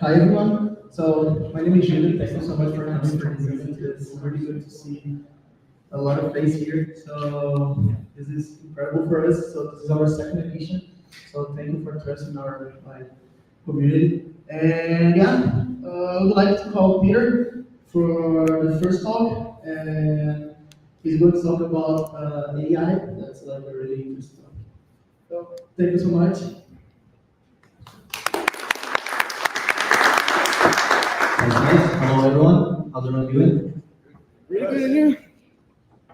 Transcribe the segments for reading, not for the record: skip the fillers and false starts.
Hi everyone. So my name is Julie. Thank you so much for coming for this event. It's really good to see a lot of faces here. So this is incredible for us. So this is our second edition. So thank you for trusting our community. And yeah, I would like to call Peter for the first talk, and he's going to talk about AI. That's like a really interesting topic. So thank you so much. Thanks, guys. Hello, everyone. How's everyone doing?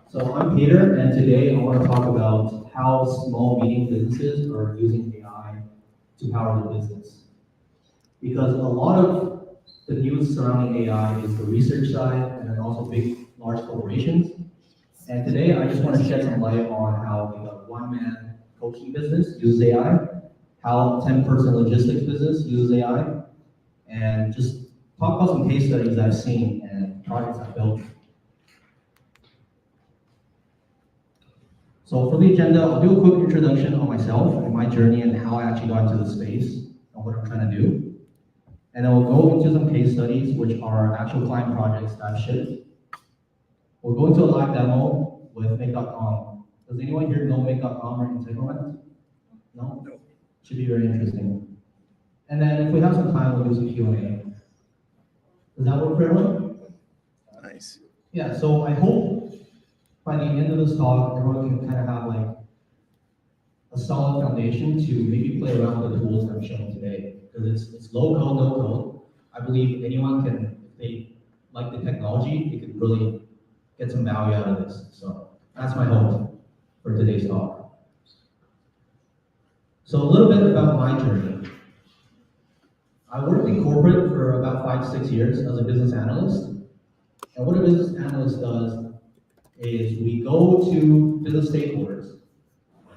So I'm Peter, and today I want to talk about how small, medium businesses are using AI to power their business. Because a lot of the news surrounding AI is the research side, and then also big, large corporations. And today I just want to shed some light on how a one-man coaching business uses AI, how 10-person logistics business uses AI, and just talk about some case studies I've seen and projects I've built. So for the agenda, I'll do a quick introduction on myself and my journey and how I actually got into the space and what I'm trying to do. And then we'll go into some case studies, which are actual client projects that I've shipped. We'll go into a live demo with Make.com. Does anyone here know Make.com or Integromat? No? Should be very interesting. And then if we have some time, we'll do some Q&A. Does that work for everyone? Nice. Yeah, so I hope by the end of this talk, everyone can kind of have like a solid foundation to maybe play around with the tools that I'm showing today. Because it's low code, no code. I believe anyone can, if they like the technology, they can really get some value out of this. So that's my hope for today's talk. So a little bit about my journey. I worked in corporate for about 5 to 6 years as a business analyst. And what a business analyst does is we go to business stakeholders,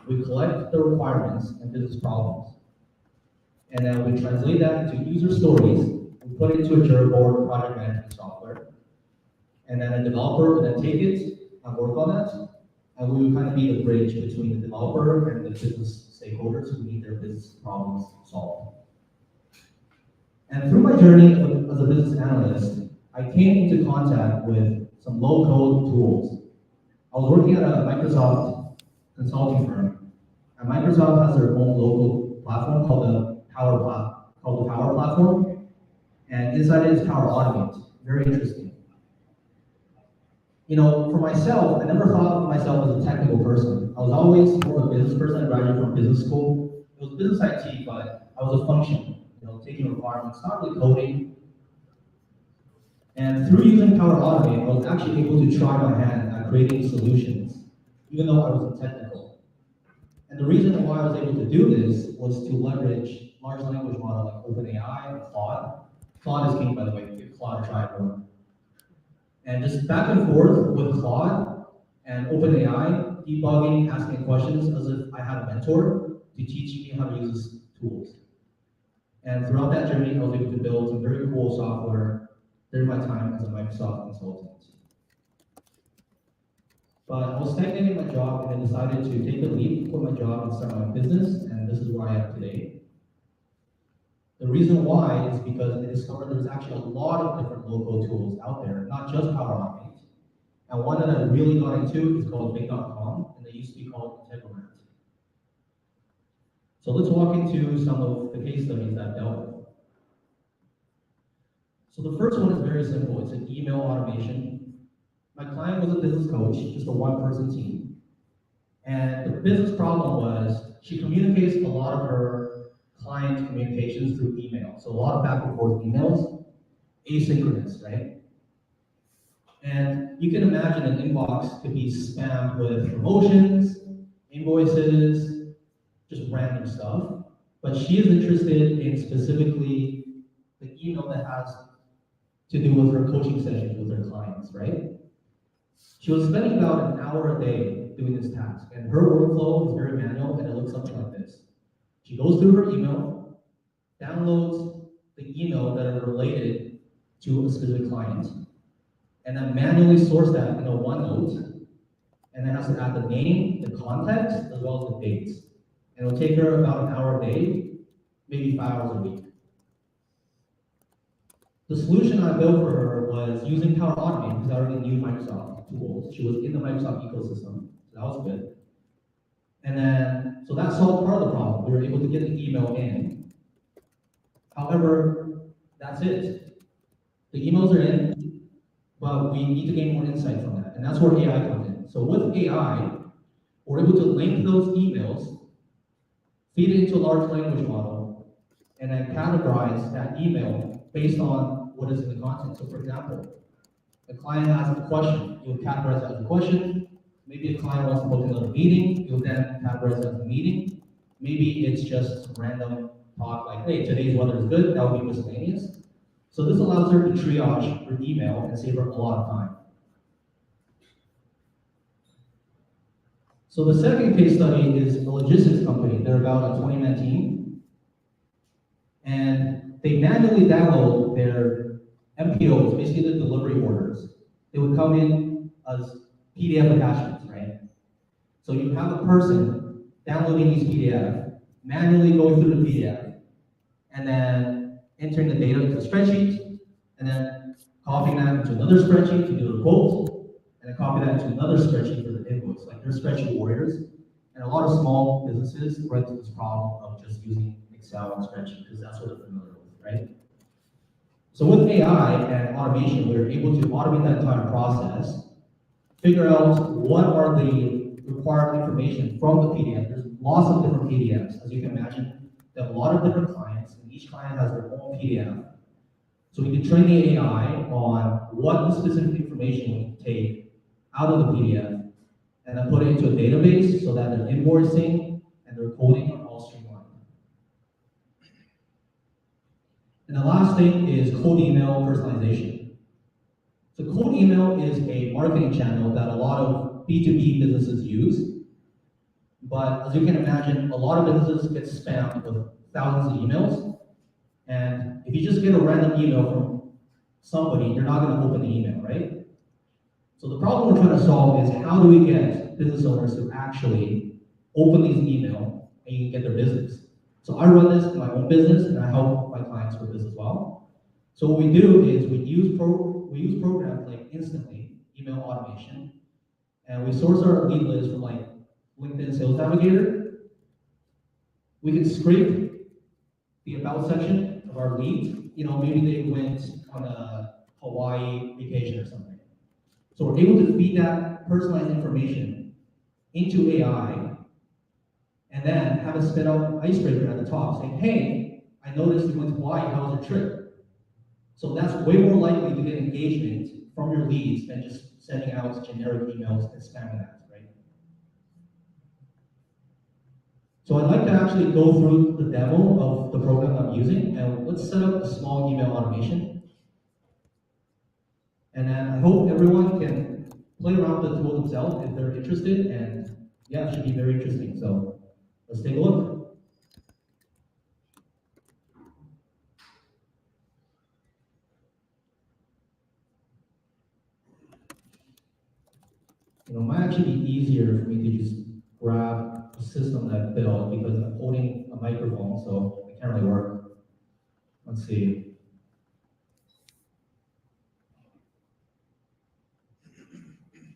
we collect the requirements and business problems, and then we translate that into user stories, we put it into a Jira board project management software, and then a developer would then take it and work on that, and we would kind of be the bridge between the developer and the business stakeholders who need their business problems solved. And through my journey as a business analyst, I came into contact with some low-code tools. I was working at a Microsoft consulting firm, and Microsoft has their own local platform called the Power Platform, and inside it is Power Automate. Very interesting. You know, for myself, I never thought of myself as a technical person. I was always more of a business person. I graduated from business school. It was business IT, but I was a functional, taking requirements, not really coding. And through using Power Automate, I was actually able to try my hand at creating solutions, even though I wasn't technical. And the reason why I was able to do this was to leverage large language model like OpenAI and Claude. Claude is king, by the way. Give Claude a try, everyone. And just back and forth with Claude and OpenAI, debugging, asking questions as if I had a mentor to teach me how to use these tools. And throughout that journey, I was able to build some very cool software during my time as a Microsoft consultant. But I was stagnating in my job and I decided to take a leap, quit my job and start my own business, and this is where I am today. The reason why is because I discovered there's actually a lot of different low-code tools out there, not just Power Automate. And one that I really got into is called Make.com, and they used to be called Integromat. So let's walk into some of the case studies that I've dealt with. So the first one is very simple. It's an email automation. My client was a business coach, just a one-person team. And the business problem was she communicates a lot of her client communications through email. So a lot of back and forth emails, asynchronous, right? And you can imagine an inbox could be spammed with promotions, invoices, just random stuff. But she is interested in specifically the email that has to do with her coaching sessions with her clients, right? She was spending about an hour a day doing this task, and her workflow is very manual, and it looks something like this. She goes through her email, downloads the email that are related to a specific client, and then manually source that in a OneNote, and then has to add the name, the context, as well as the dates. And it'll take her about an hour a day, maybe 5 hours a week. The solution I built for her was using Power Automate because I already knew Microsoft tools. She was in the Microsoft ecosystem, so that was good. And then, so that solved part of the problem. We were able to get the email in. However, that's it. The emails are in, but we need to gain more insight from that. And that's where AI comes in. So with AI, we're able to link those emails, feed it into a large language model, and then categorize that email based on what is in the content. So for example, a client has a question, you'll categorize that as a question. Maybe a client wants to book another meeting, you'll then categorize that as a meeting. Maybe it's just random talk like, hey, today's weather is good, that would be miscellaneous. So this allows her to triage her email and save her a lot of time. So the second case study is a logistics company. They're about a 20-man team. And they manually download their MPOs, basically the delivery orders. They would come in as PDF attachments, right? So you have a person downloading these PDF, manually going through the PDF, and then entering the data into a spreadsheet, and then copying that into another spreadsheet to do the quote, and then copy that into another spreadsheet for the invoice. Like they're spreadsheet warriors, and a lot of small businesses run into this problem of just using Excel and spreadsheet because that's what they're familiar with, right? So with AI and automation, we're able to automate that entire process, figure out what are the required information from the PDF. There's lots of different PDFs, as you can imagine. They have a lot of different clients, and each client has their own PDF. So we can train the AI on what the specific information we can take out of the PDF and then put it into a database so that their invoicing and their coding are all streamlined. And the last thing is cold email personalization. So cold email is a marketing channel that a lot of B2B businesses use. But as you can imagine, a lot of businesses get spammed with thousands of emails. And if you just get a random email from somebody, you're not going to open the email, right? So the problem we're trying to solve is how do we get business owners to actually open these emails and you can get their business. So I run this in my own business and I help my clients with this as well. So what we do is we use programs like Instantly, email automation, and we source our lead list from like LinkedIn Sales Navigator. We can scrape the about section of our leads. You know, maybe they went on a Hawaii vacation or something. So we're able to feed that personalized information into AI and then have it spit out an icebreaker at the top saying, hey, I noticed you went to Hawaii, how was your trip? So that's way more likely to get engagement from your leads than just sending out generic emails and spamming that, right? So I'd like to actually go through the demo of the program I'm using, and let's set up a small email automation. And then I hope everyone can play around with the tool themselves if they're interested, and yeah, it should be very interesting. So let's take a look. You know, it might actually be easier for me to just grab a system that I built because I'm holding a microphone, so it can't really work. Let's see.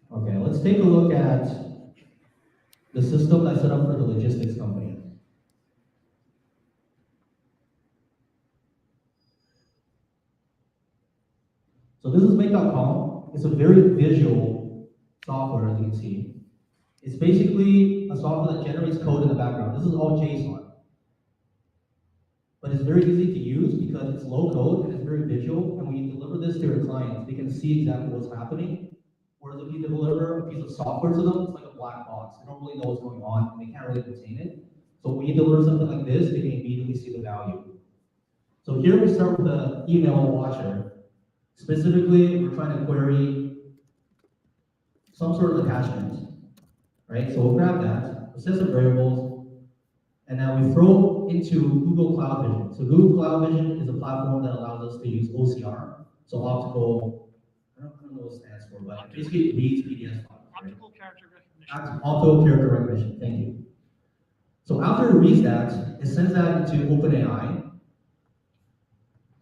Okay, let's take a look at the system that's set up for the logistics company. So this is Make.com. It's a very visual software, as you can see. It's basically a software that generates code in the background. This is all JSON. But it's very easy to use because it's low code and it's very visual. And when you deliver this to your clients, they can see exactly what's happening. Whereas if you deliver a piece of software to them, it's like a black box. They don't really know what's going on and they can't really contain it. So when you deliver something like this, they can immediately see the value. So here we start with the email watcher. Specifically, we're trying to query some sort of attachment, right? So we'll grab that, we'll set some variables, and now we throw into Google Cloud Vision. So Google Cloud Vision is a platform that allows us to use OCR, so optical, I don't know what it stands for, but basically it reads PDF files. Right? Optical character recognition. Optical character recognition, thank you. So after it reads that, it sends that into OpenAI,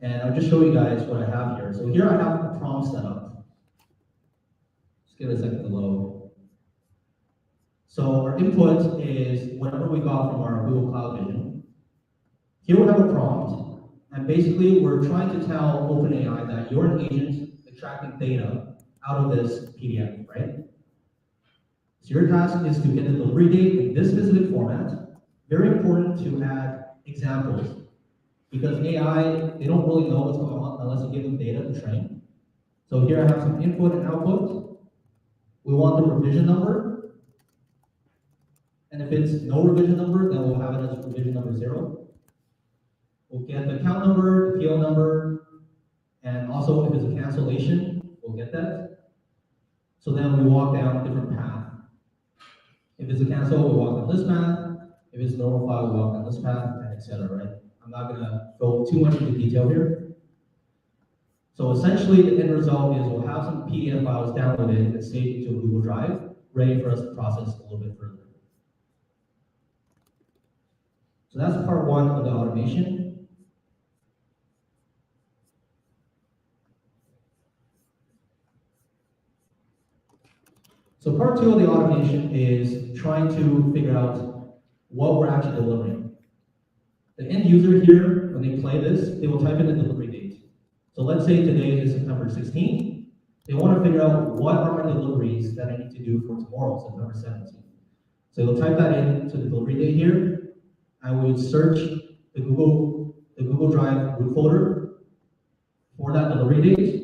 And I'll just show you guys what I have here. So here I have a prompt set up. Just give it a second to load. So our input is whatever we got from our Google Cloud Vision. Here we have a prompt, and basically we're trying to tell OpenAI that you're an agent extracting data out of this PDF, right? So your task is to get the delivery date in this specific format. Very important to add examples, because AI, they don't really know what's going on unless you give them data to train. So here I have some input and output. We want the revision number. And if it's no revision number, then we'll have it as revision number 0. We'll get the account number, the PO number, and also if it's a cancellation, we'll get that. So then we walk down a different path. If it's a cancel, we walk down this path. If it's notify, we walk down this path, and etc. Right? I'm not gonna go too much into detail here. So essentially, the end result is we'll have some PDF files downloaded and saved into a Google Drive, ready for us to process a little bit further. So that's part one of the automation. So part two of the automation is trying to figure out what we're actually delivering. The end user here, when they play this, they will type in the delivery date. So let's say today is September 16th. They want to figure out what are my deliveries that I need to do for tomorrow, September 17th. So they'll type that into the delivery date here. I would search the Google Drive root folder for that delivery date.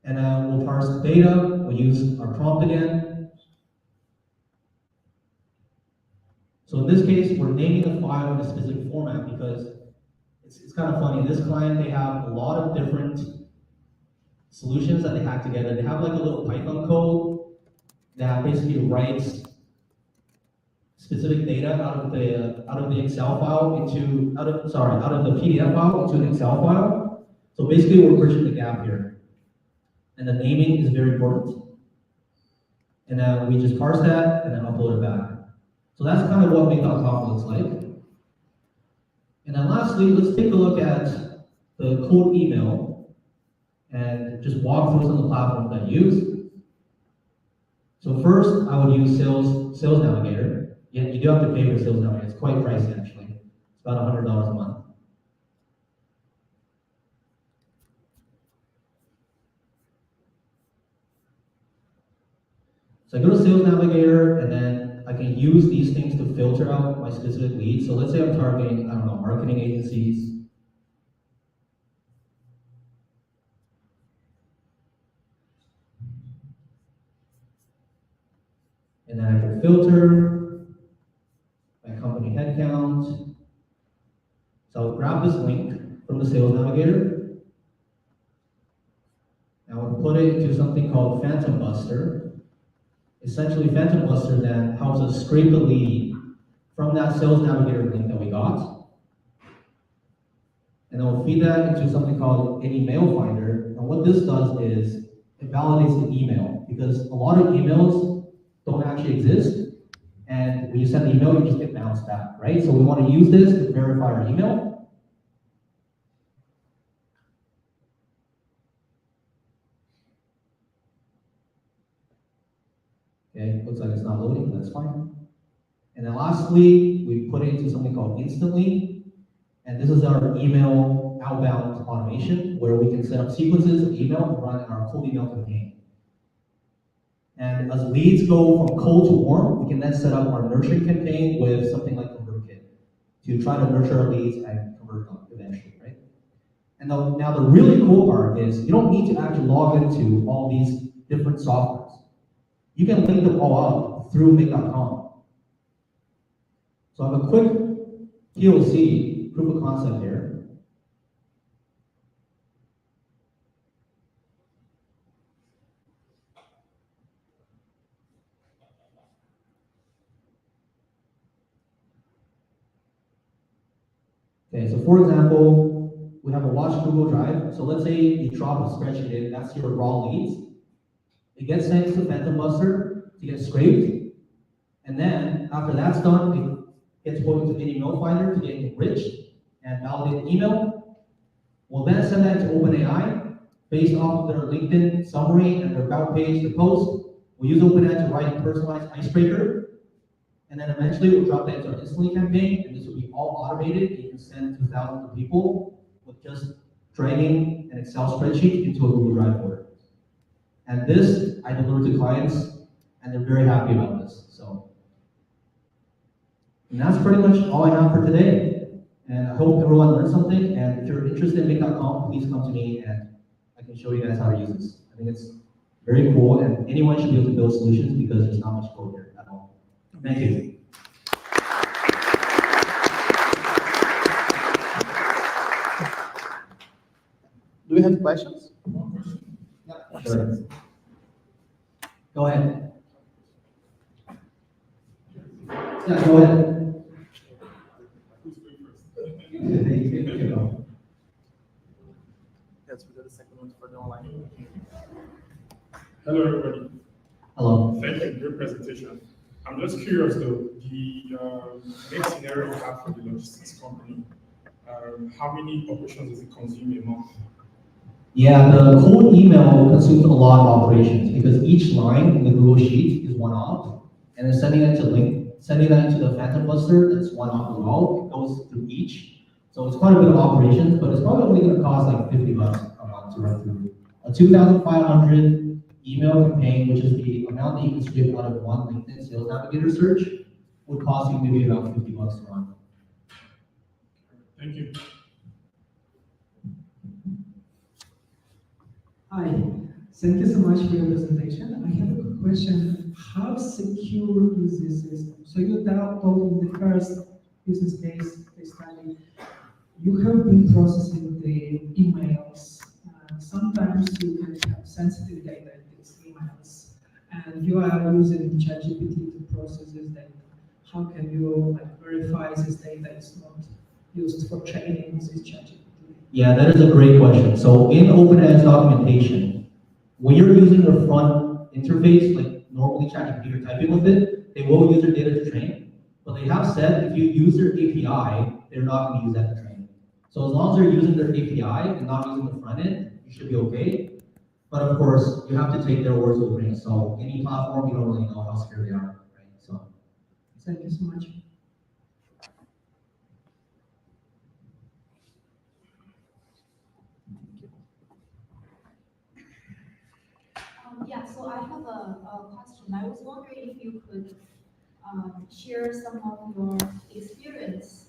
And then we'll parse the data, we'll use our prompt again. So in this case, we're naming the file in a specific format because it's kind of funny. This client, they have a lot of different solutions that they hack together. They have like a little Python code that basically writes specific data out of the Excel file out of the PDF file into an Excel file. So basically, we're bridging the gap here, and the naming is very important. And then we just parse that and then upload it back. So that's kind of what Make.com looks like. And then lastly, let's take a look at the cold email and just walk through some of the platforms that I use. So first, I would use Sales Navigator. Yeah, you do have to pay for Sales Navigator. It's quite pricey, actually. It's about $100 a month. So I go to Sales Navigator, and then I can use these things to filter out my specific leads. So let's say I'm targeting, I don't know, marketing agencies. And then I can filter my company headcount. So I'll grab this link from the Sales Navigator. And I would put it into something called Phantom Buster. Essentially, Phantom Buster then helps us scrape the lead from that Sales Navigator link that we got. And then we'll feed that into something called an email finder. And what this does is it validates the email, because a lot of emails don't actually exist. And when you send the email, you just get bounced back, right? So we want to use this to verify our email. Okay, looks like it's not loading, that's fine. And then lastly, we put it into something called Instantly. And this is our email outbound automation, where we can set up sequences of email and run our cold email campaign. And as leads go from cold to warm, we can then set up our nurturing campaign with something like ConvertKit to try to nurture our leads and convert them eventually, right? And now the really cool part is you don't need to actually log into all these different softwares. You can link them all up through Make.com. So I have a quick POC, proof of concept here. Okay, so for example, we have a watch Google Drive. So let's say you drop a spreadsheet in, that's your raw leads. It gets sent to Phantom Buster to get scraped. And then after that's done, it gets put into an email finder to get enriched and validated email. We'll then send that to OpenAI based off of their LinkedIn summary and their about page, their post. We'll use OpenAI to write a personalized icebreaker, and then eventually we'll drop that into our instantly campaign, and this will be all automated. You can send to thousands of people with just dragging an Excel spreadsheet into a Google Drive folder. And this I deliver to clients, and they're very happy about this. And that's pretty much all I have for today. And I hope everyone learned something. And if you're interested in make.com, please come to me and I can show you guys how to use this. I think it's very cool, and anyone should be able to build solutions because there's not much code here at all. Thank you. Do we have questions? Yeah, sure. Go ahead. Yeah, go ahead. Yes, we got a second one for the online. Hello, everybody. Hello. Thank you for your presentation. I'm just curious though, the next scenario you have for the logistics company, how many operations does it consume a month? Yeah, the cold email consumes a lot of operations because each line in the Google Sheet is one op, and then sending that to the Phantom Buster, that's one op as well. It goes through each. So it's quite a bit of operations, but it's probably only gonna cost like $50 a month to run through. A 2,500 email campaign, which is the amount that you can scrape out of one LinkedIn Sales Navigator search, would cost you maybe about $50 a month. Thank you. Hi, thank you so much for your presentation. I have a quick question. How secure is this system? So you told in the first business case study, you have been processing the emails. Sometimes you can have sensitive data in these emails, and you are using ChatGPT to process this data. How can you verify this data is not used for training with this ChatGPT? Yeah, that is a great question. So in OpenAI's documentation, when you're using the front interface, like normally ChatGPT, you're typing with it, they will use their data to train. But they have said if you use their API, they're not going to use that to train. So as long as they're using their API and not using the front end, you should be okay. But of course, you have to take their words with a grain of salt. Any platform, you don't really know how secure they are, right? So. Thank you so much. Yeah, so I have a question. I was wondering if you could share some of your experience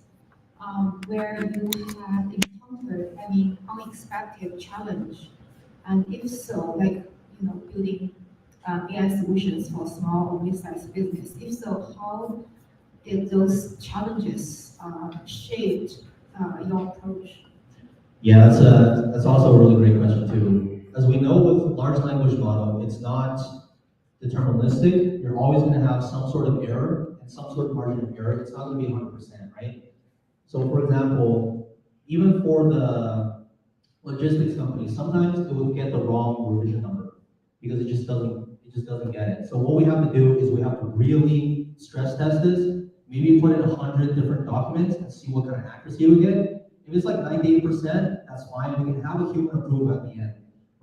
where you have encountered any unexpected challenge, and if so, like building AI solutions for small or mid-sized business. If so, how did those challenges shaped your approach? Yeah, that's also a really great question too. As we know with large language model, it's not deterministic. You're always going to have some sort of error and some sort of margin of error. It's not going to be 100%, right? So for example, even for the logistics company, sometimes it will get the wrong revision number because it just doesn't get it. So what we have to do is we have to really stress test this, maybe put in 100 different documents and see what kind of accuracy we get. If it's like 98%, that's fine. We can have a human approve at the end,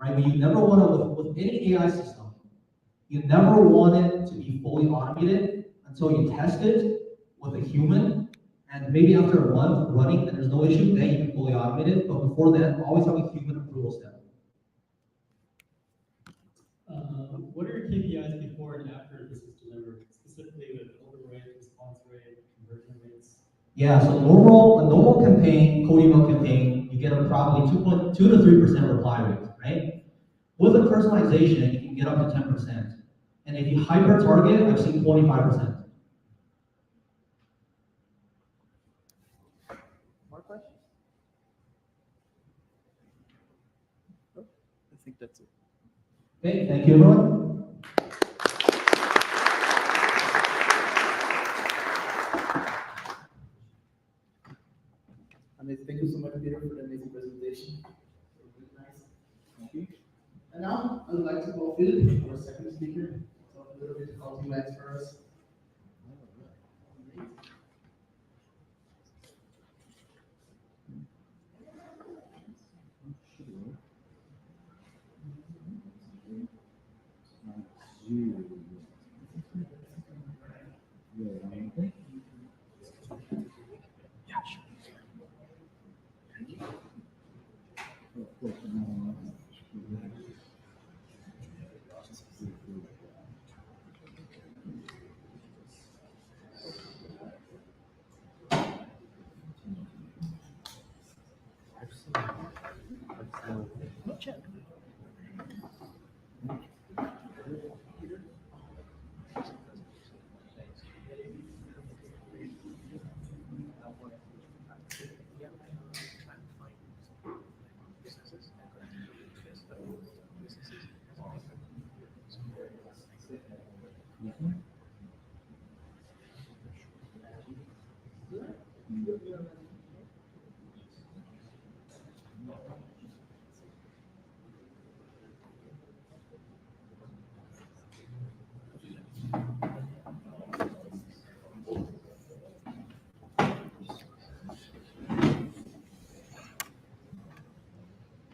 right? But you never want to, with any AI system, you never want it to be fully automated until you test it with a human, and maybe after a month running and there's no issue, then you can fully automate it. But before then, always have a human approval step. What are your KPIs before and after this is delivered, specifically the open rate, response rate, conversion rates? Yeah, so a normal campaign, code email campaign, you get a probably 2 to 3% reply rate, right? With a personalization, you can get up to 10%. And if you hyper target, I've seen 25%. More questions? Oh, I think that's it. Okay, thank you everyone. Thank you so much, Peter, for the amazing presentation. Really nice. Thank you. And now I would like to call Philip, our second speaker, to talk a little bit about UX for us.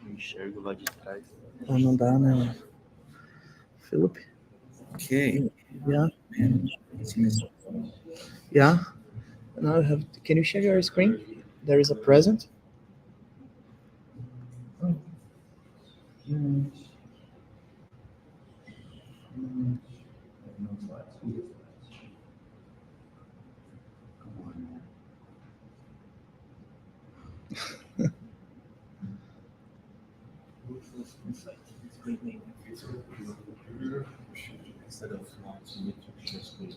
Enxergo lá de trás. Ah, não dá, né? Philip? Okay. Yeah. Yeah. Now you have. Can you share your screen? There is a present. Instead of launching it to share screen.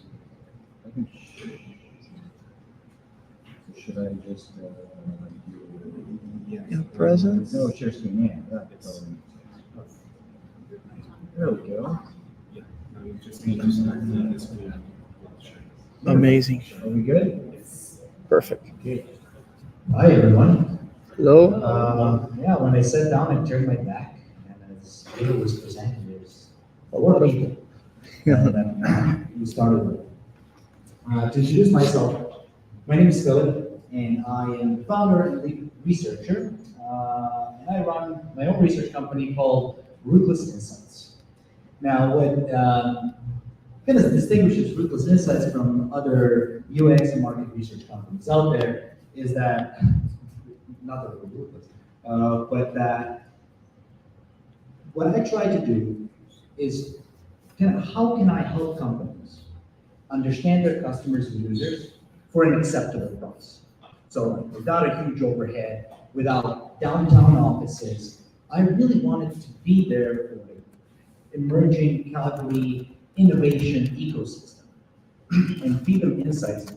Should I just, Yeah, present. no, share screen, yeah, that's, there we go. Now you just need to select the screen. Amazing. Are we good? Perfect. Okay. Hi, everyone. Hello. Yeah, when I sat down and turned my back, and as Peter was presenting, there's a lot of people. And we started with. To introduce myself, my name is Philip, and I am the founder and lead researcher. And I run my own research company called Ruthless Insights. Now, what kind of distinguishes Ruthless Insights from other UX and market research companies out there is that, not that we're ruthless, but that what I try to do is kind of how can I help companies understand their customers and users for an acceptable price. So without a huge overhead, without downtown offices, I really wanted to be there for the emerging Calgary innovation ecosystem and feed them insights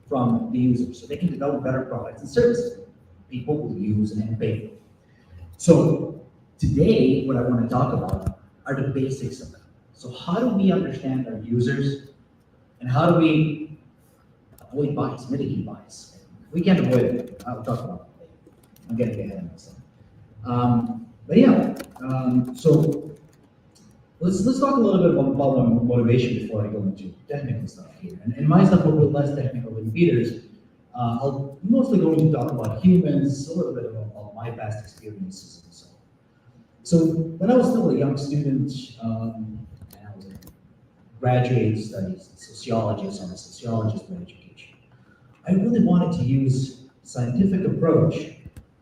from the users so they can develop better products and services people will use and pay for. So today, what I want to talk about are the basics of it. So how do we understand our users and how do we avoid bias, mitigate bias? We can't avoid it. I'll talk about it later. I'm getting ahead of myself. But yeah, so let's talk a little bit about my motivation before I go into technical stuff here. And my stuff will be less technical than Peter's. I'll mostly going to talk about humans, a little bit about my past experiences and so on. So when I was still a young student, and I was in graduate studies, sociologist, I'm a sociologist by education. I really wanted to use scientific approach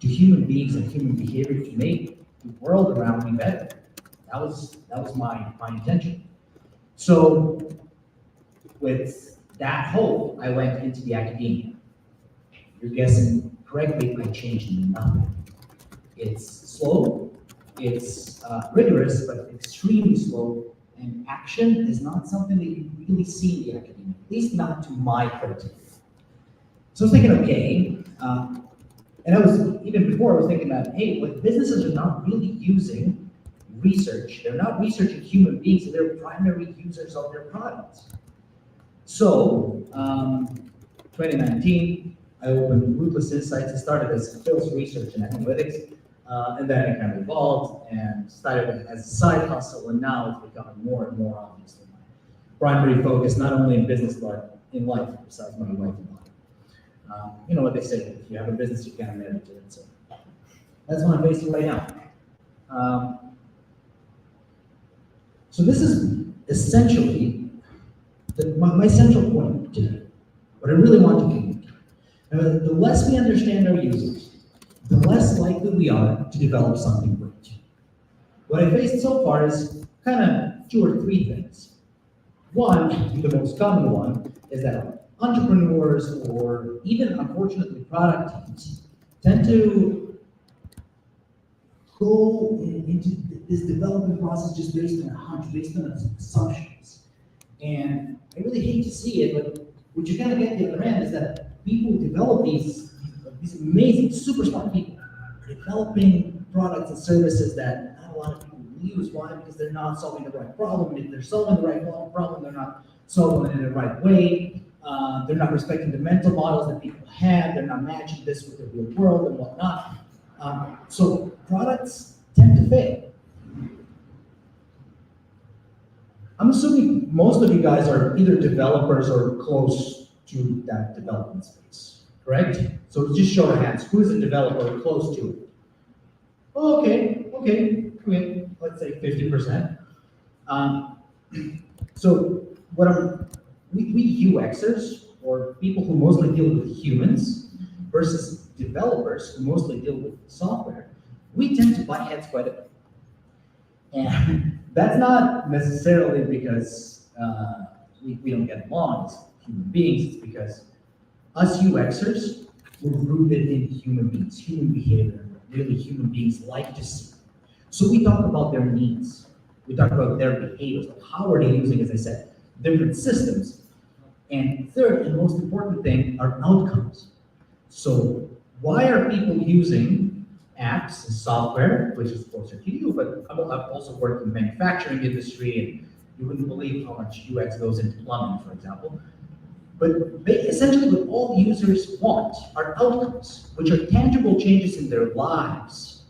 to human beings and human behavior to make the world around me better. That was my intention. So with that hope, I went into the academia. You're guessing correctly, I changed nothing. It's slow, it's rigorous, but extremely slow, and action is not something that you really see in the academia, at least not to my criteria. So I was thinking, okay, and I was, even before, I was thinking that, hey, what businesses are not really using research, they're not researching human beings, so they're primary users of their products. So, 2019, I opened Ruthless Insights. It started as Phil's research and analytics, and then it kind of evolved and started as a side hustle, and now it's becoming more and more obviously my primary focus, not only in business, but in life, besides my life and life. You know what they say, if you have a business, you can't manage it, so that's what I'm facing right now. So this is essentially, my central point today, what I really want to communicate, the less we understand our users, the less likely we are to develop something great. What I faced so far is kind of 2 or 3 things. One, the most common one, is that entrepreneurs or even unfortunately product teams tend to go into this development process just based on a hunch, based on assumptions. And I really hate to see it, but what you kind of get at the other end is that people develop these amazing, super smart people, developing products and services that not a lot of people use. Why? Because they're not solving the right problem. If they're solving the right problem, they're not solving it in the right way. They're not respecting the mental models that people have. They're not matching this with the real world and whatnot. So products tend to fail. I'm assuming most of you guys are either developers or close to that development space, correct? So just show of hands, who is a developer or close to it? Oh, okay, let's say 50%. So we UXers, or people who mostly deal with humans, versus developers who mostly deal with software, we tend to butt heads quite a bit. And that's not necessarily because we don't get along as human beings, it's because us UXers, we're rooted in human beings, human behavior, really human beings like to see. So we talk about their needs, we talk about their behaviors, like how are they using, as I said, different systems. And third, and most important thing, are outcomes. So why are people using apps and software, which is closer to you, but I've also worked in the manufacturing industry, and you wouldn't believe how much UX goes into plumbing, for example. But essentially what all users want are outcomes, which are tangible changes in their lives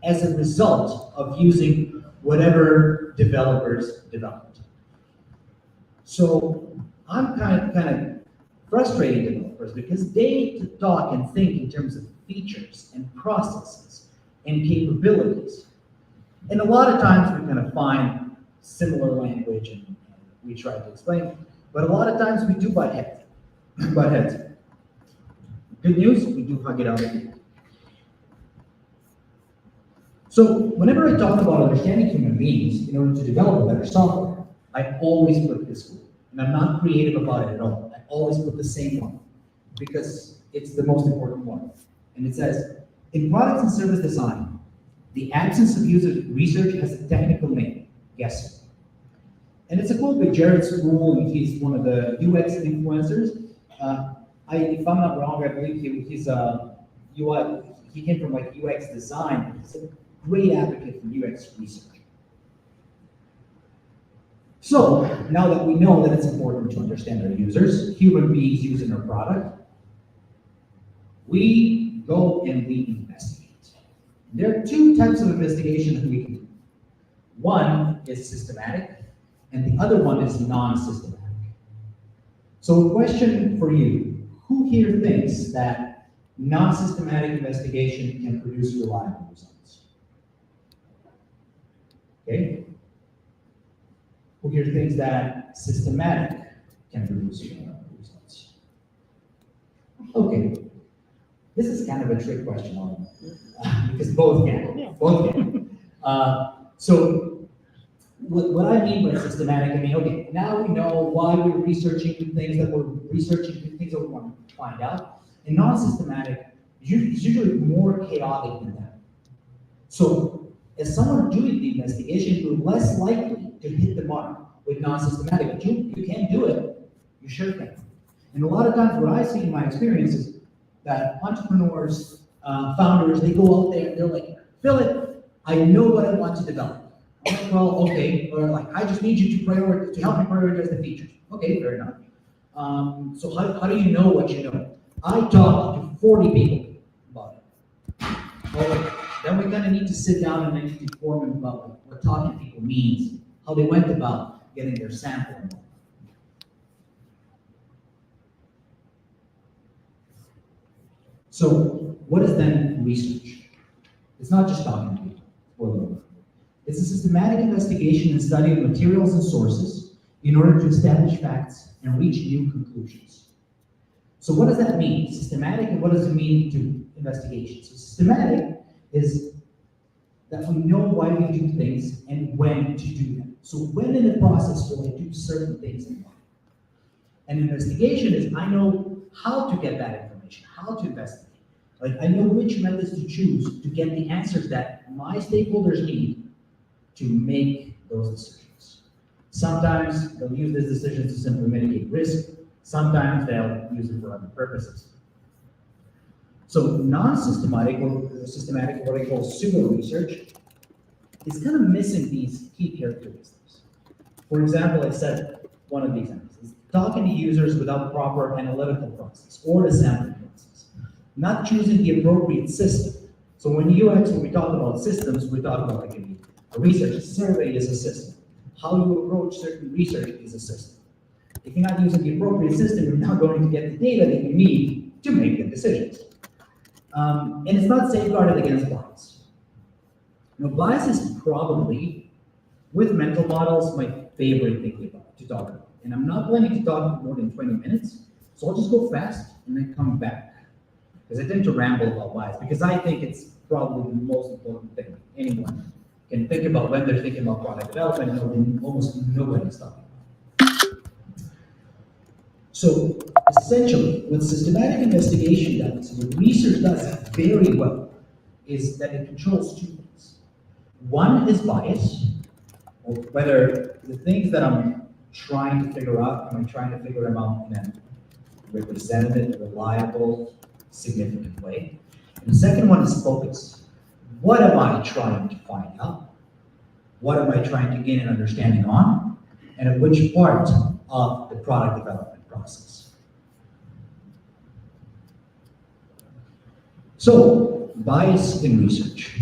as a result of using whatever developers developed. So I'm kind of frustrating developers because they talk and think in terms of features and processes and capabilities. And a lot of times we kind of find similar language and we try to explain, but a lot of times we do butt heads. Good news, we do hug it out at the end. So whenever I talk about understanding human beings in order to develop a better software, I always put this one. And I'm not creative about it at all. I always put the same one because it's the most important one. And it says, in products and service design, the absence of user research has a technical name, guessing. And it's a quote by Jared Spool, and he's one of the UX influencers. If I'm not wrong, I believe he's a UI, he came from like UX design. He's a great advocate for UX research. So now that we know that it's important to understand our users, human beings using our product, we go and we investigate. There are 2 types of investigation that we can do. One is systematic, and the other one is non-systematic. So a question for you, who here thinks that non-systematic investigation can produce reliable results? Okay? Who here thinks that systematic can produce reliable results? Okay. This is kind of a trick question, because both can. So what I mean by systematic, I mean, okay, now we know why we're researching things that we're researching, things that we want to find out. And non-systematic is usually more chaotic than that. So as someone doing the investigation, you're less likely to hit the mark with non-systematic. But you can do it, you sure can. And a lot of times what I see in my experience is that entrepreneurs, founders, they go out there and they're like, Philip, I know what I want to develop. I'm like, well, okay, or like, I just need you to help me prioritize the features. Okay, fair enough. So how do you know what you know? I talked to 40 people about it. Well, then we kind of need to sit down and actually inform them about what talking to people means, how they went about getting their sample. So what is then research? It's not just talking to people. It's a systematic investigation and study of materials and sources in order to establish facts and reach new conclusions. So what does that mean? Systematic, and what does it mean to investigation? So systematic is that we know why we do things and when to do them. So when in the process will I do certain things and why? And investigation is I know how to get that information, how to investigate. Like I know which methods to choose to get the answers that my stakeholders need to make those decisions. Sometimes they'll use these decisions to simply mitigate risk. Sometimes they'll use it for other purposes. So non-systematic or systematic, what I call pseudo research, is kind of missing these key characteristics. For example, I said one of the examples is talking to users without proper analytical process or the sampling process, not choosing the appropriate system. So when we talk about systems, we talk about like a research survey is a system. How you approach certain research is a system. If you're not using the appropriate system, you're not going to get the data that you need to make the decisions. And it's not safeguarded against bias. Now, bias is probably, with mental models, my favorite thing to talk about. And I'm not planning to talk more than 20 minutes, so I'll just go fast and then come back. Because I tend to ramble about bias, because I think it's probably the most important thing anyone can think about when they're thinking about product development, and almost nobody's talking about. So essentially, what systematic investigation does, what research does very well, is that it controls two things. One is bias, or whether the things that I'm trying to figure out, am I trying to figure them out in a representative, reliable, significant way. And the second one is focus. What am I trying to find out? What am I trying to gain an understanding on? And at which part of the product development process? So, bias in research.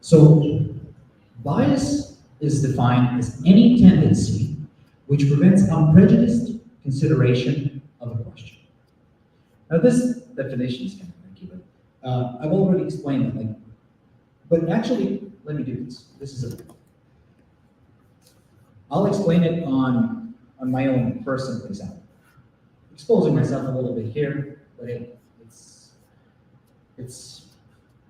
So, bias is defined as any tendency which prevents unprejudiced consideration of a question. Now, this definition is kind of tricky, but I've already explained it. But actually, let me do this. I'll explain it on my own personal example. Exposing myself a little bit here, but it's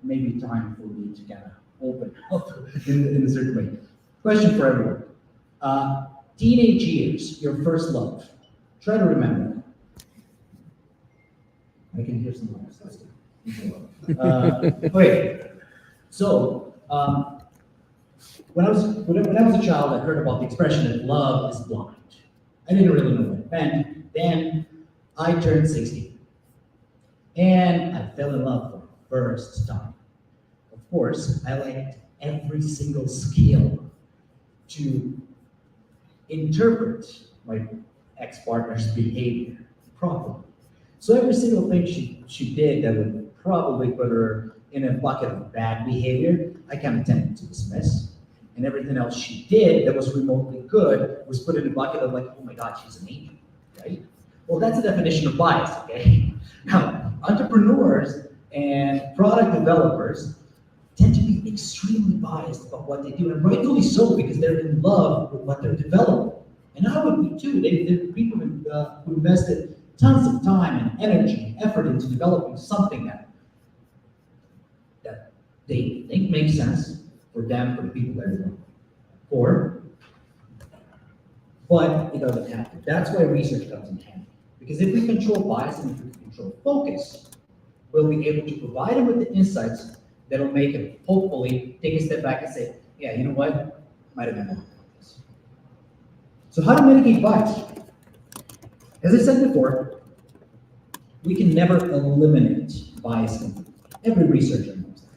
maybe time for me to kind of open up in a certain way. Question for everyone. Teenage years, your first love. Try to remember that. I can hear some laughs. That's good. Okay. So, when I was a child, I heard about the expression that love is blind. I didn't really know what it meant. Then I turned 16, and I fell in love for the first time. Of course, I liked every single skill to interpret my ex-partner's behavior properly. So every single thing she did that would probably put her in a bucket of bad behavior, I kind of tended to dismiss. And everything else she did that was remotely good was put in a bucket of like, oh my God, she's an angel, right? Well, that's the definition of bias, okay? Now, entrepreneurs and product developers tend to be extremely biased about what they do, and rightfully so, because they're in love with what they're developing. And I would be too. They're people who invested tons of time and energy and effort into developing something that they think makes sense for them, for the people they're working for. But it doesn't have to. That's why research comes in handy. Because if we control bias and if we control focus, we'll be able to provide them with the insights that'll make them hopefully take a step back and say, yeah, you know what? Might have been wrong. So how to mitigate bias? As I said before, we can never eliminate bias completely. Every researcher knows that.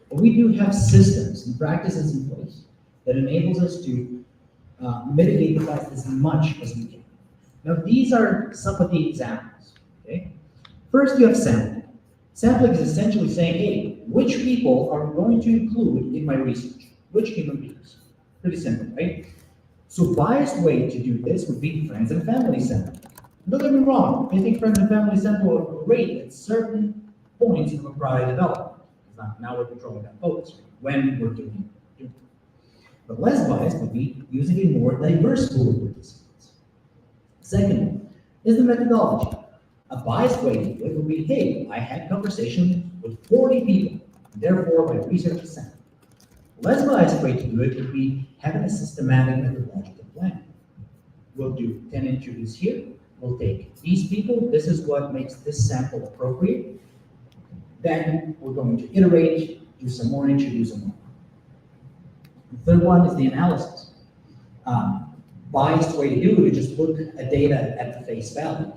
But we do have systems and practices in place that enables us to mitigate the bias as much as we can. Now, these are some of the examples, okay? First, you have sampling. Sampling is essentially saying, hey, which people are we going to include in my research? Which human beings? Pretty simple, right? So biased way to do this would be friends and family sampling. Don't get me wrong, I think friends and family sample are great at certain points of a product development. Now we're controlling that focus, right? When we're doing it. But less biased would be using a more diverse pool of participants. Second is the methodology. A biased way to do it would be, hey, I had conversation with 40 people, therefore my research is sound. Less biased way to do it would be having a systematic methodological plan. We'll do 10 interviews here, we'll take these people, this is what makes this sample appropriate. Then we're going to iterate, do some more interviews and more. The third one is the analysis. Biased way to do it is just look at data at the face value.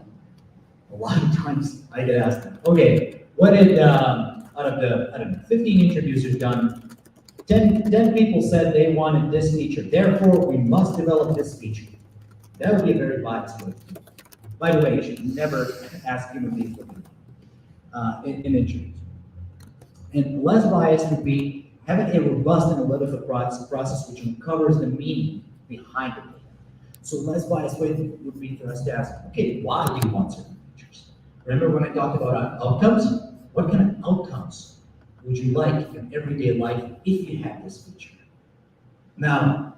A lot of times I get asked, okay, what did, out of the, I don't know, 15 interviews you've done, 10 people said they wanted this feature, therefore we must develop this feature. That would be a very biased way to do it. By the way, you should never ask human beings what they want in interviews. And less biased would be having a robust analytical process which uncovers the meaning behind the data. So less biased way would be for us to ask, okay, why do you want certain features? Remember when I talked about outcomes? What kind of outcomes would you like in everyday life if you had this feature? Now,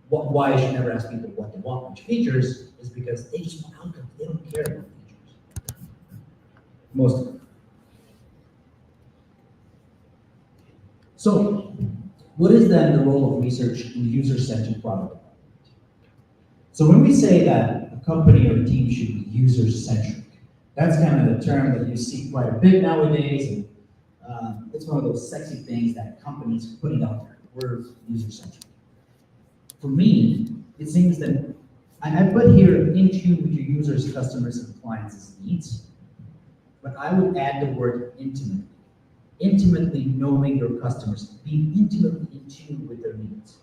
why I should never ask people what they want which features is because they just want outcomes. They don't care about features. Most of them. So, what is then the role of research in user-centered product development? So when we say that a company or a team should be user-centric, that's kind of the term that you see quite a bit nowadays, and it's one of those sexy things that companies are putting out there. We're user-centric. For me, it seems that I put here into your users, customers, and clients' needs, but I would add the word intimately. Intimately knowing your customers, being intimately in tune with their needs.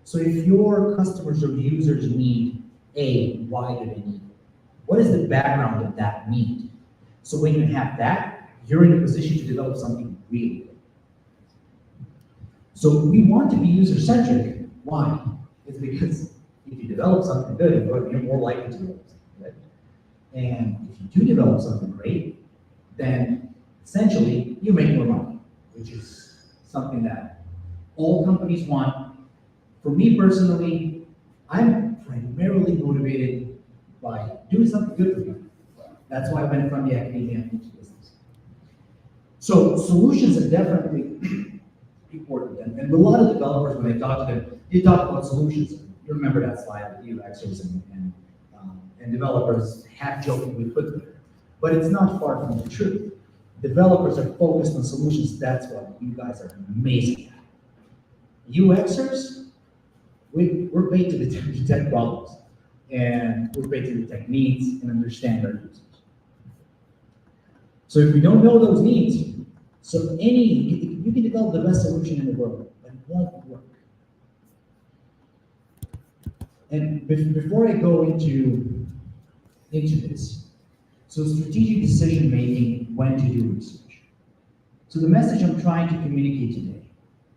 So if your customers or users need A, why do they need it? What is the background of that need? So when you have that, you're in a position to develop something really good. So we want to be user-centric. Why? It's because if you develop something good, you're more likely to develop something good. And if you do develop something great, then essentially you make more money, which is something that all companies want. For me personally, I'm primarily motivated by doing something good for people. That's why I went from the academia into business. So solutions are definitely important. And a lot of developers, when I talk to them, they talk about solutions. You remember that slide with UXers and developers half-jokingly put there. But it's not far from the truth. Developers are focused on solutions. That's what you guys are amazing at. UXers, we're paid to detect problems, and we're paid to detect needs and understand our users. So if we don't know those needs, you can develop the best solution in the world, but it won't work. And before I go into this, so strategic decision making, when to do research. So the message I'm trying to communicate today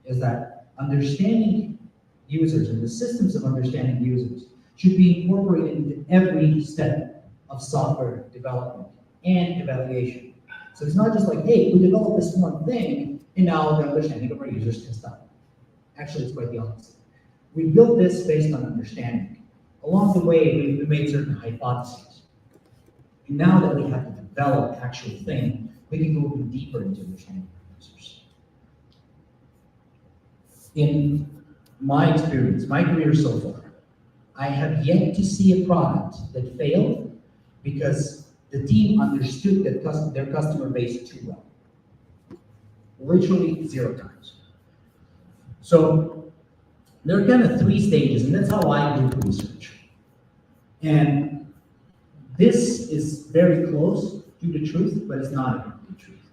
is that understanding users and the systems of understanding users should be incorporated into every step of software development and evaluation. So it's not just like, hey, we developed this one thing, and now the understanding of our users can stop. Actually, it's quite the opposite. We built this based on understanding. Along the way, we made certain hypotheses. And now that we have to develop actual thing, we can go even deeper into understanding our users. In my experience, my career so far, I have yet to see a product that failed because the team understood their customer base too well. Literally 0 times. So there are kind of 3 stages, and that's how I do research. And this is very close to the truth, but it's not a complete truth.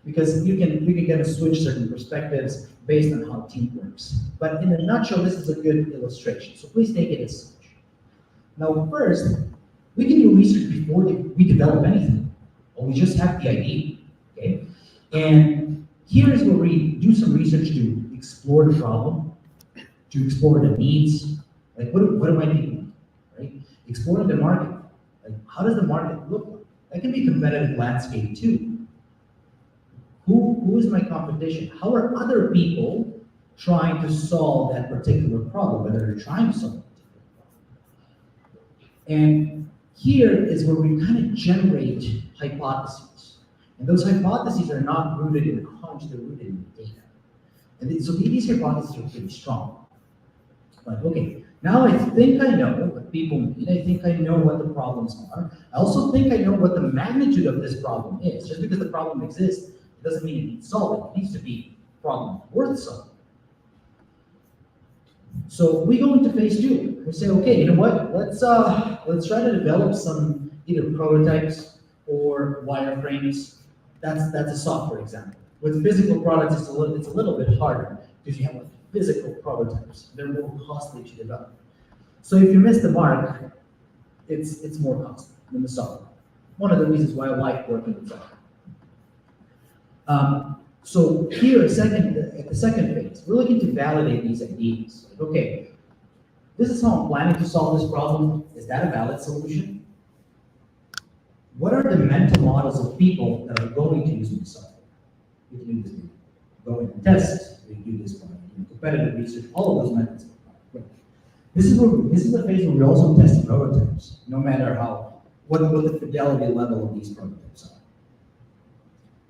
Because we can kind of switch certain perspectives based on how team works. But in a nutshell, this is a good illustration. So please take it as such. Now, first, we can do research before we develop anything, or we just have the idea, okay? And here's where we do some research to explore the problem, to explore the needs, like what do my people want, right? Exploring the market, like how does the market look like? That can be a competitive landscape too. Who is my competition? How are other people trying to solve that particular problem, whether they're trying to solve a particular problem. And here is where we kind of generate hypotheses. And those hypotheses are not rooted in hunch, they're rooted in data. So these hypotheses are pretty strong. Like, okay, now I think I know what people mean. I think I know what the problems are. I also think I know what the magnitude of this problem is. Just because the problem exists, it doesn't mean it needs solving. It needs to be a problem worth solving. So we go into phase two. We say, okay, you know what? Let's try to develop some either prototypes or wireframes. That's a software example. With physical products, it's a little bit harder because you have like physical prototypes. They're more costly to develop. So if you miss the mark, it's more costly than the software. One of the reasons why I like working with software. So here, at the second phase, we're looking to validate these ideas. Like, okay, this is how I'm planning to solve this problem. Is that a valid solution? What are the mental models of people that are going to use my software? We can do this. Go and test. We can do this by competitive research. All of those methods. This is the phase where we also test prototypes, no matter what the fidelity level of these prototypes are.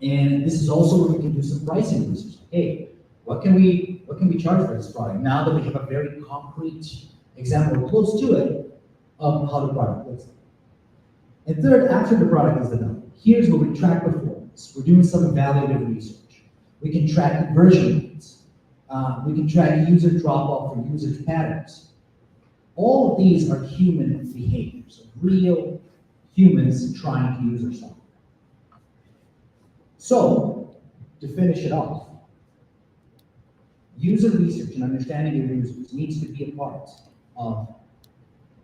And this is also where we can do some pricing research. Hey, what can we charge for this product? Now that we have a very concrete example, or close to it, of how the product looks like. And third, after the product is developed, here's where we track performance. We're doing some evaluative research. We can track conversion rates. We can track user drop-off or usage patterns. All of these are human behaviors, real humans trying to use our software. So, to finish it off, user research and understanding your users needs to be a part of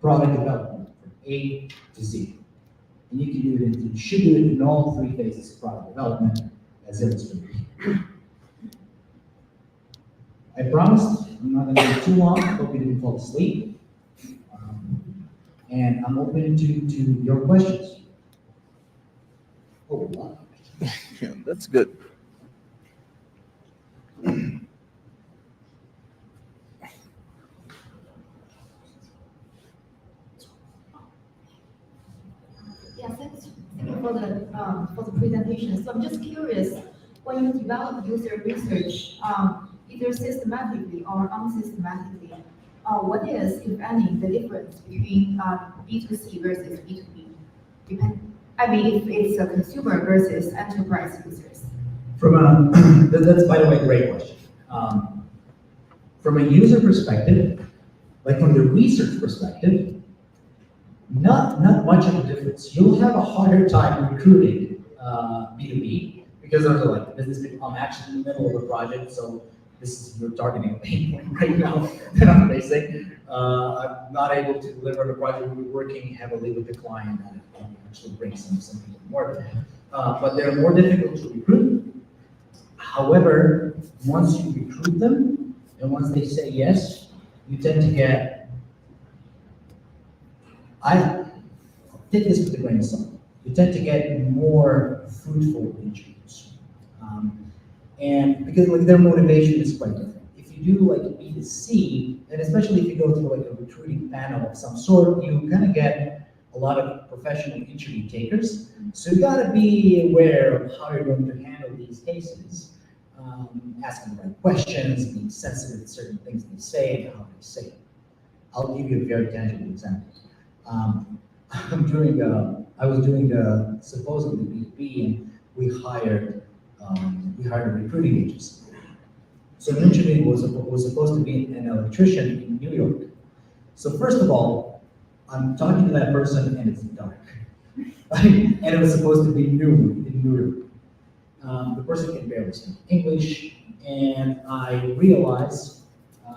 product development from A to Z. And you should do it in all three phases of product development, as illustrated here. I promised I'm not going to be too long. I hope you didn't fall asleep. And I'm open to your questions. Oh, wow. Yeah, that's good. Yeah, thanks for the presentation. So I'm just curious, when you develop user research, either systematically or unsystematically, what is, if any, the difference between B2C versus B2B? If it's a consumer versus enterprise users. That's by the way a great question. From a user perspective, like from the research perspective, not much of a difference. You'll have a harder time recruiting B2B because those are like business people. I'm actually in the middle of a project, so you're targeting a pain point right now that I'm facing. I'm not able to deliver on a project. We're working heavily with the client and actually bring some people to work. But they're more difficult to recruit. However, once you recruit them and once they say yes, you tend to get. I take this with a grain of salt. You tend to get more fruitful interviews. And because like their motivation is quite different. If you do like a B2C, and especially if you go through like a recruiting panel of some sort, you kind of get a lot of professional interview takers. So you gotta be aware of how you're going to handle these cases, asking the right questions, being sensitive to certain things they say and how they say it. I'll give you a very tangible example. I was doing supposedly B2B, and we hired a recruiting agency. So the interview was supposed to be an electrician in New York. So first of all, I'm talking to that person and it's dark. And it was supposed to be noon in New York. The person can barely speak English, and I realized, I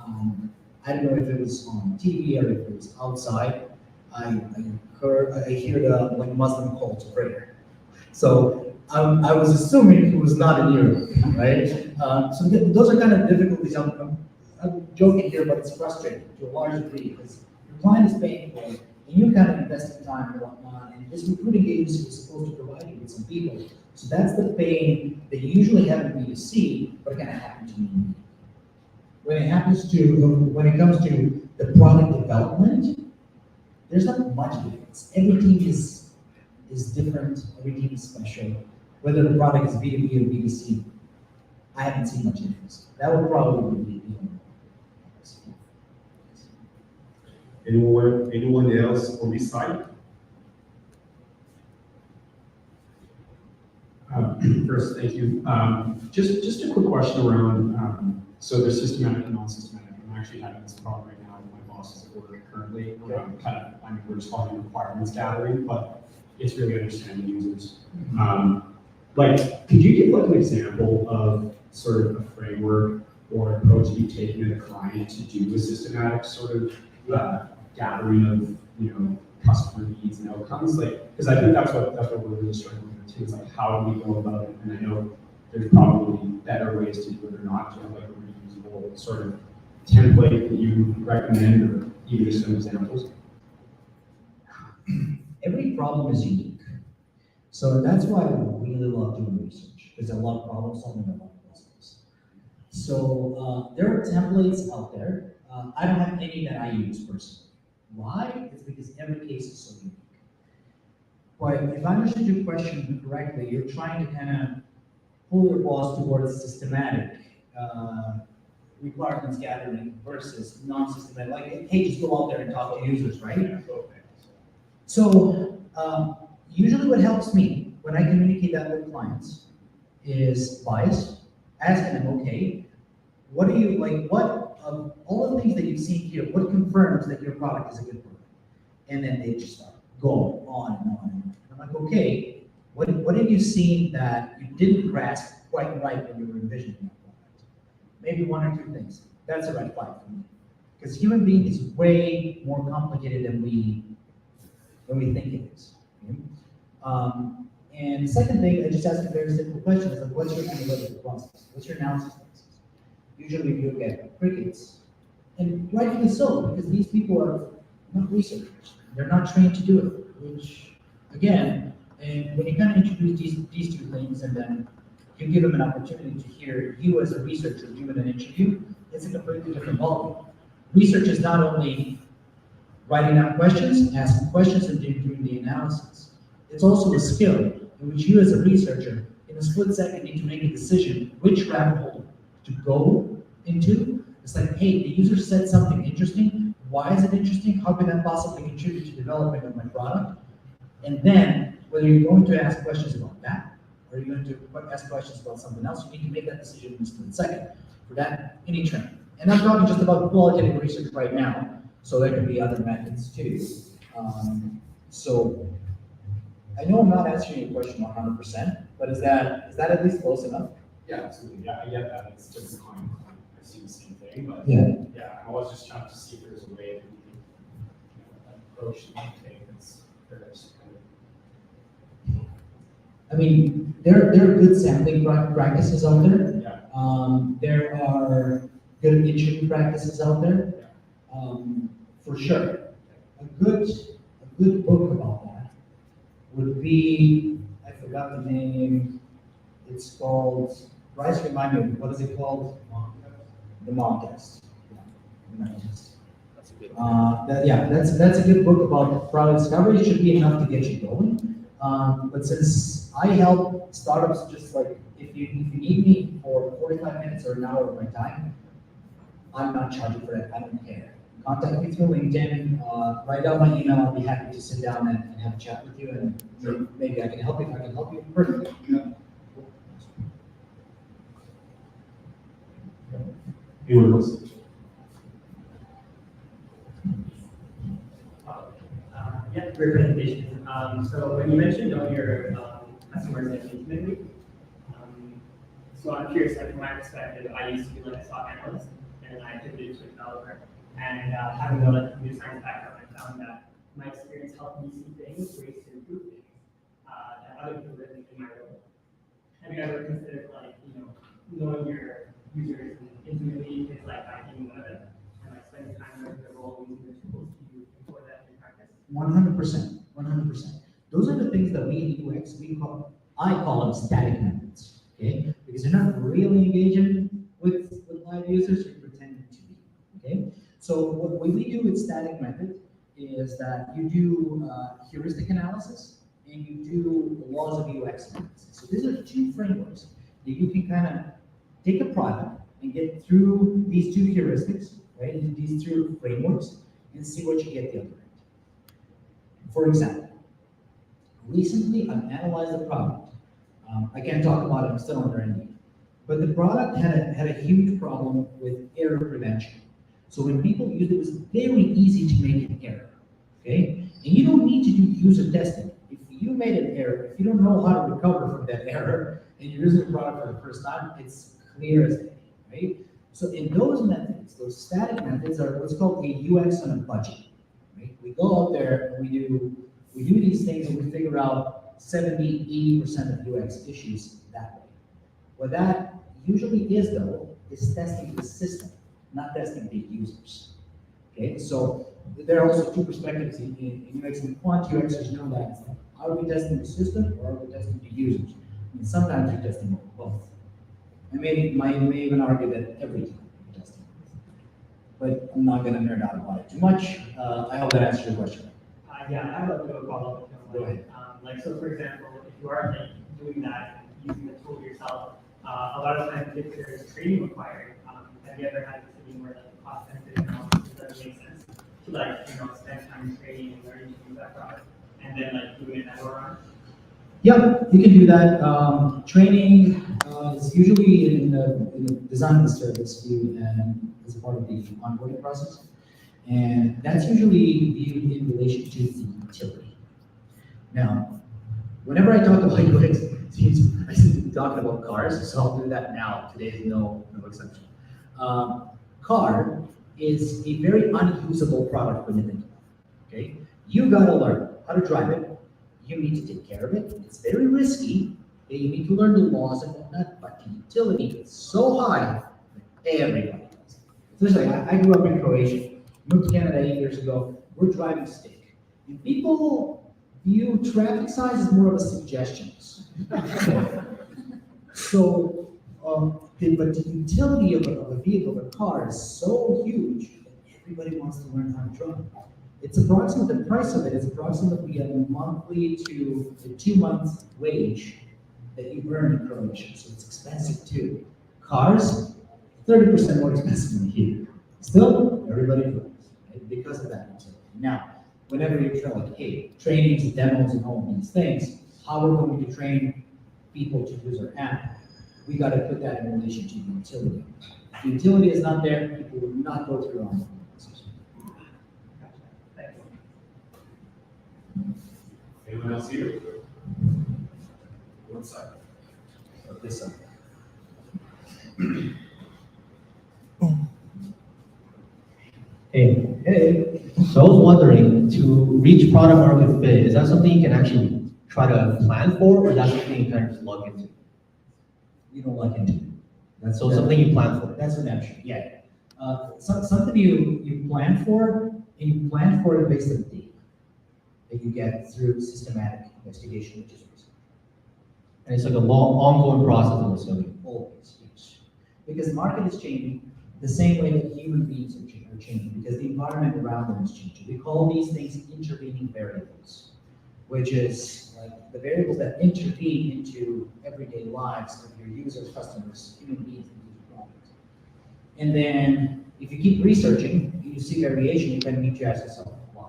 don't know if it was on TV or if it was outside, I hear the like Muslim call to prayer. So I was assuming he was not in Europe, right? So those are kind of difficulties. I'm joking here, but it's frustrating to a large degree because your client is paying for it, and you kind of investing time and whatnot, and this recruiting agency is supposed to provide you with some people. So that's the pain that you usually have in B2C, but it kind of happened to me. when it comes to the product development, there's not much difference. Every team is different, every team is special. Whether the product is B2B or B2C, I haven't seen much difference. That would probably be the only. Anyone else on this side? First, thank you. Just a quick question around, so there's systematic and non-systematic. I'm actually having this problem right now with my bosses at work currently. We're just calling it requirements gathering, but it's really understanding users. Could you give like an example of sort of a framework or approach that you've taken as a client to do a systematic sort of gathering of, customer needs and outcomes? Because I think that's what we're really struggling with too. Is like, how do we go about it? And I know there's probably better ways to do it or not. Do you have like a reusable sort of template that you recommend, or even just some examples? Every problem is unique. So that's why we really love doing research, because there's a lot of problem solving, a lot of puzzles. So there are templates out there. I don't have any that I use personally. Why? It's because every case is so unique. But if I understood your question correctly, you're trying to kind of pull your boss towards systematic requirements gathering versus non-systematic. Like, hey, just go out there and talk to users, right? So usually what helps me when I communicate that with clients is bias, asking them, okay, what do you like, what of all the things that you've seen here, what confirms that your product is a good product? And then they just start going on and on and on. I'm like, okay, what have you seen that you didn't grasp quite right when you were envisioning that product? Maybe one or two things. That's a red flag for me. Because human being is way more complicated than we think it is. Okay? And the second thing, I just ask a very simple question, is like, what's your analytical process? What's your analysis process? Usually you get crickets, and rightfully so, because these people are not researchers. They're not trained to do it, which, again, and when you kind of introduce these two things, and then you give them an opportunity to hear you as a researcher give an interview, it's a completely different ballgame. Research is not only writing down questions, asking questions, and doing the analysis. It's also a skill in which you as a researcher, in a split second, need to make a decision which rabbit hole to go into. It's like, hey, the user said something interesting. Why is it interesting? How can that possibly contribute to development of my product? And then, whether you're going to ask questions about that, or you're going to ask questions about something else, you need to make that decision in a split second. For that, any training. And I'm talking just about qualitative research right now, so there can be other methods too. So I know I'm not answering your question 100%, but is that at least close enough? Yeah, absolutely. Yeah, I get that. It's just client. I see the same thing, but Yeah. I was just trying to see if there's a way that we can, approach the take that's kind of. I mean, there are good sampling practices out there. Yeah. There are good interview practices out there. For sure. A good book about that would be, I forgot the name. It's called, Bryce, remind me, what is it called? The Mom Test. Yeah, the Mom Test. That's a good That's a good book about product discovery. It should be enough to get you going. But since I help startups, just like if you need me for 45 minutes or an hour of my time, I'm not charging for that. I don't care. Contact me through LinkedIn. Write down my email. I'll be happy to sit down and have a chat with you, and maybe I can help you. If I can help you, perfect. Anyone else? Yeah, great presentation. So when you mentioned on your customers intimately, so I'm curious, like from my perspective, I used to be like a stock analyst, and I pivoted to a developer. And having a like, computer science background, I found that my experience helped me see things, ways to improve things that other people didn't in my role. Have you ever considered like, knowing your users intimately, it's like being one of them, and like spending time with their role, using the tools to import that in practice? 100%. 100%. Those are the things that we in UX, I call them static methods. Okay? Because you're not really engaging with live users, you're pretending what we do with static method is that you do heuristic analysis and you do laws of UX analysis. So these are two frameworks that you can kind of take a product and get through these two heuristics, right? These two frameworks and see what you get the other end. For example, recently I've analyzed a product. I can't talk about it, I'm still under NDA. But the product had a huge problem with error prevention. So when people used it, it was very easy to make an error, okay? And you don't need to do user testing. If you made an error, if you don't know how to recover from that error, and you're using the product for the first time, it's clear as day, right? So in those methods, those static methods are what's called a UX on a budget, right? We go out there and we do these things and we figure out 70, 80% of UX issues that way. What that usually is though, is testing the system, not testing the users. Okay, so there are also two perspectives in UX and quant UXers know that. It's like, are we testing the system or are we testing the users? And sometimes you're testing both. I may even argue that every time you're testing both. But I'm not going to nerd out about it too much. I hope that answers your question. Yeah, I have a bit of a follow-up. Go ahead. Like, so for example, if you are like doing that using the tool yourself, a lot of times if there's training required, have you ever had a situation where like the cost benefit analysis doesn't make sense to like, spend time training and learning to use that product and then like doing it that way around? Yeah, you can do that. Training is usually in the design of the service viewed and as a part of the onboarding process. And that's usually viewed in relation to the utility. Now, whenever I talk about UX, it seems I seem to be talking about cars, so I'll do that now. Today is no exception. Car is a very unusable product when you think about it. Okay, you gotta learn how to drive it. You need to take care of it. It's very risky. You need to learn the laws and whatnot. But the utility is so high that everybody does it. Especially, I grew up in Croatia. Moved to Canada 8 years ago. We're driving stick. And people view traffic signs as more of a suggestions. So, but the utility of a vehicle, of a car, is so huge that everybody wants to learn how to drive. It's approximately, the price of it is approximately a monthly to a 2 month wage that you earn in Croatia. So it's expensive too. Cars, 30% more expensive than here. Still, everybody drives, right? Because of that utility. Now, whenever you're trying, like, hey, trainings, demos, and all these things, how we're going to train people to use our app, we got to put that in relation to the utility. If the utility is not there, people will not go through our process. Anyone else here? One side. This side. Hey, so I was wondering, to reach product market fit, is that something you can actually try to plan for, or is that something you kind of just log into? You don't like into. That's so something you plan for. That's an option, yeah. Something you plan for, and you plan for it based on data that you get through systematic investigation, which is research. And it's like a long, ongoing process, I'm assuming. Always, yes. Because the market is changing the same way that human beings are changing, because the environment around them is changing. We call these things intervening variables, which is like the variables that intervene into everyday lives of your users, customers, human beings, and user products. And then if you keep researching, and you see variation, you then need to ask yourself why.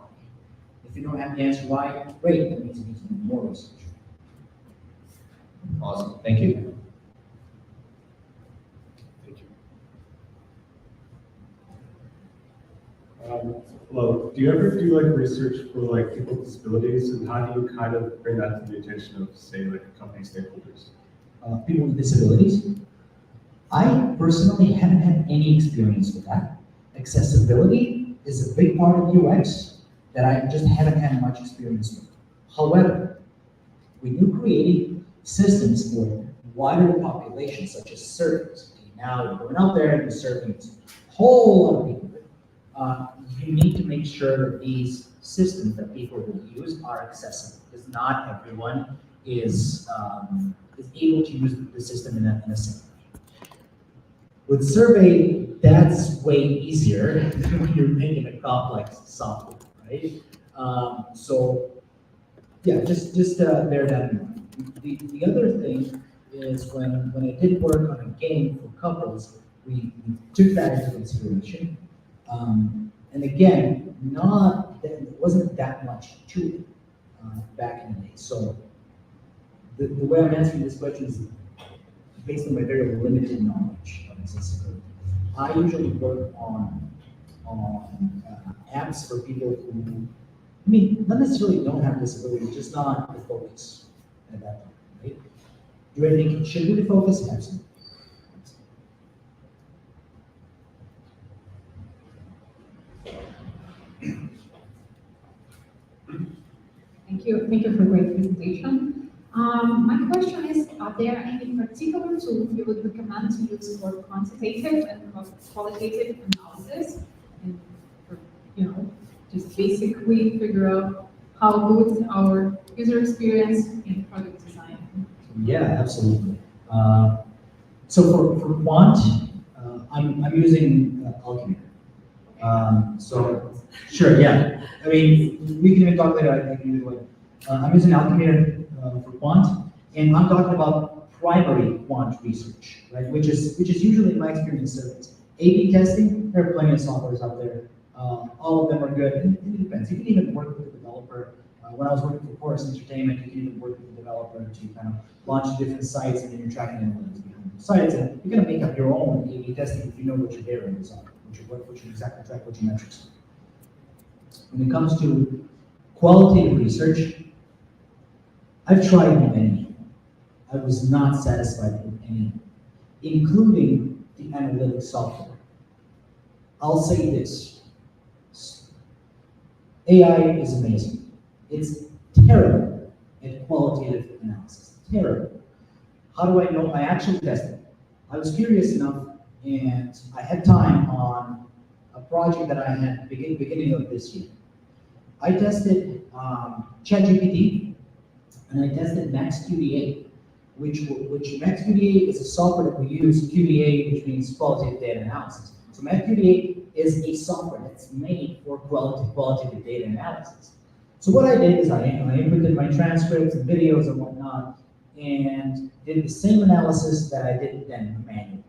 If you don't have the answer why, great, that means you need to do more research. Awesome, thank you. Thank you. Hello, do you ever do like research for like people with disabilities, and how do you kind of bring that to the attention of, say, like company stakeholders? People with disabilities. I personally haven't had any experience with that. Accessibility is a big part of UX that I just haven't had much experience with. However, when you're creating systems for wider populations, such as surveys, okay, now you're going out there and you're serving a whole lot of people. You need to make sure that these systems that people will use are accessible, because not everyone is able to use the system in a simple way. With survey, that's way easier than when you're making a complex software, right? So, yeah, just bear that in mind. The other thing is when I did work on a game for couples, we took that into consideration. And again, it wasn't that much to it back in the day. So the way I'm answering this question is based on my very limited knowledge of accessibility. I usually work on apps for people who, I mean, not necessarily don't have disabilities, just not the focus at that point, right? Do I think it should be the focus? Absolutely. Thank you for a great presentation. My question is, are there any particular tools you would recommend to use for quantitative and qualitative analysis? And for, just basically figure out how good our user experience in product design. Yeah, absolutely. So for quant, I'm using Alchemy. So sure, yeah. I mean, we can even talk later. I can do it. I'm using Alchemy for quant, and I'm talking about primary quant research, right? Which is usually in my experience surveys. A/B testing. There are plenty of softwares out there. All of them are good. And it depends. You can even work with a developer. When I was working for Chorus Entertainment, you can even work with a developer to kind of launch different sites, and then you're tracking analytics behind the sites, and you're going to make up your own A/B testing if you know what your data is on, what you exactly track, what your metrics are. When it comes to qualitative research, I've tried many. I was not satisfied with any, including the analytics software. I'll say this. AI is amazing. It's terrible at qualitative analysis. Terrible. How do I know? I actually tested it. I was curious enough, and I had time on a project that I had beginning of this year. I tested ChatGPT, and I tested MaxQDA, which MaxQDA is a software that we use, QDA, which means qualitative data analysis. So MaxQDA is a software that's made for qualitative data analysis. So what I did is I inputted my transcripts and videos and whatnot, and did the same analysis that I did then manually.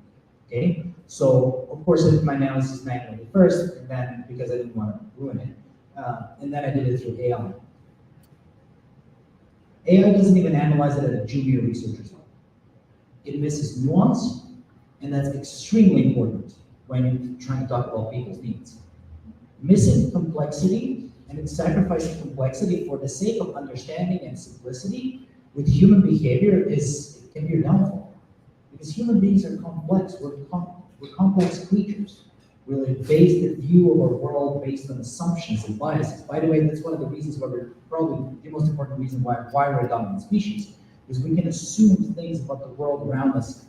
Okay, so of course I did my analysis manually first, and then because I didn't want to ruin it, and then I did it through AI. AI doesn't even analyze it at a junior researcher's level. It misses nuance, and that's extremely important when you're trying to talk about people's needs. Missing complexity and sacrificing complexity for the sake of understanding and simplicity with human behavior can be your downfall. Because human beings are complex. We're complex creatures. We base the view of our world based on assumptions and biases. By the way, that's one of the reasons why we're probably the most important reason why we're a dominant species, is we can assume things about the world around us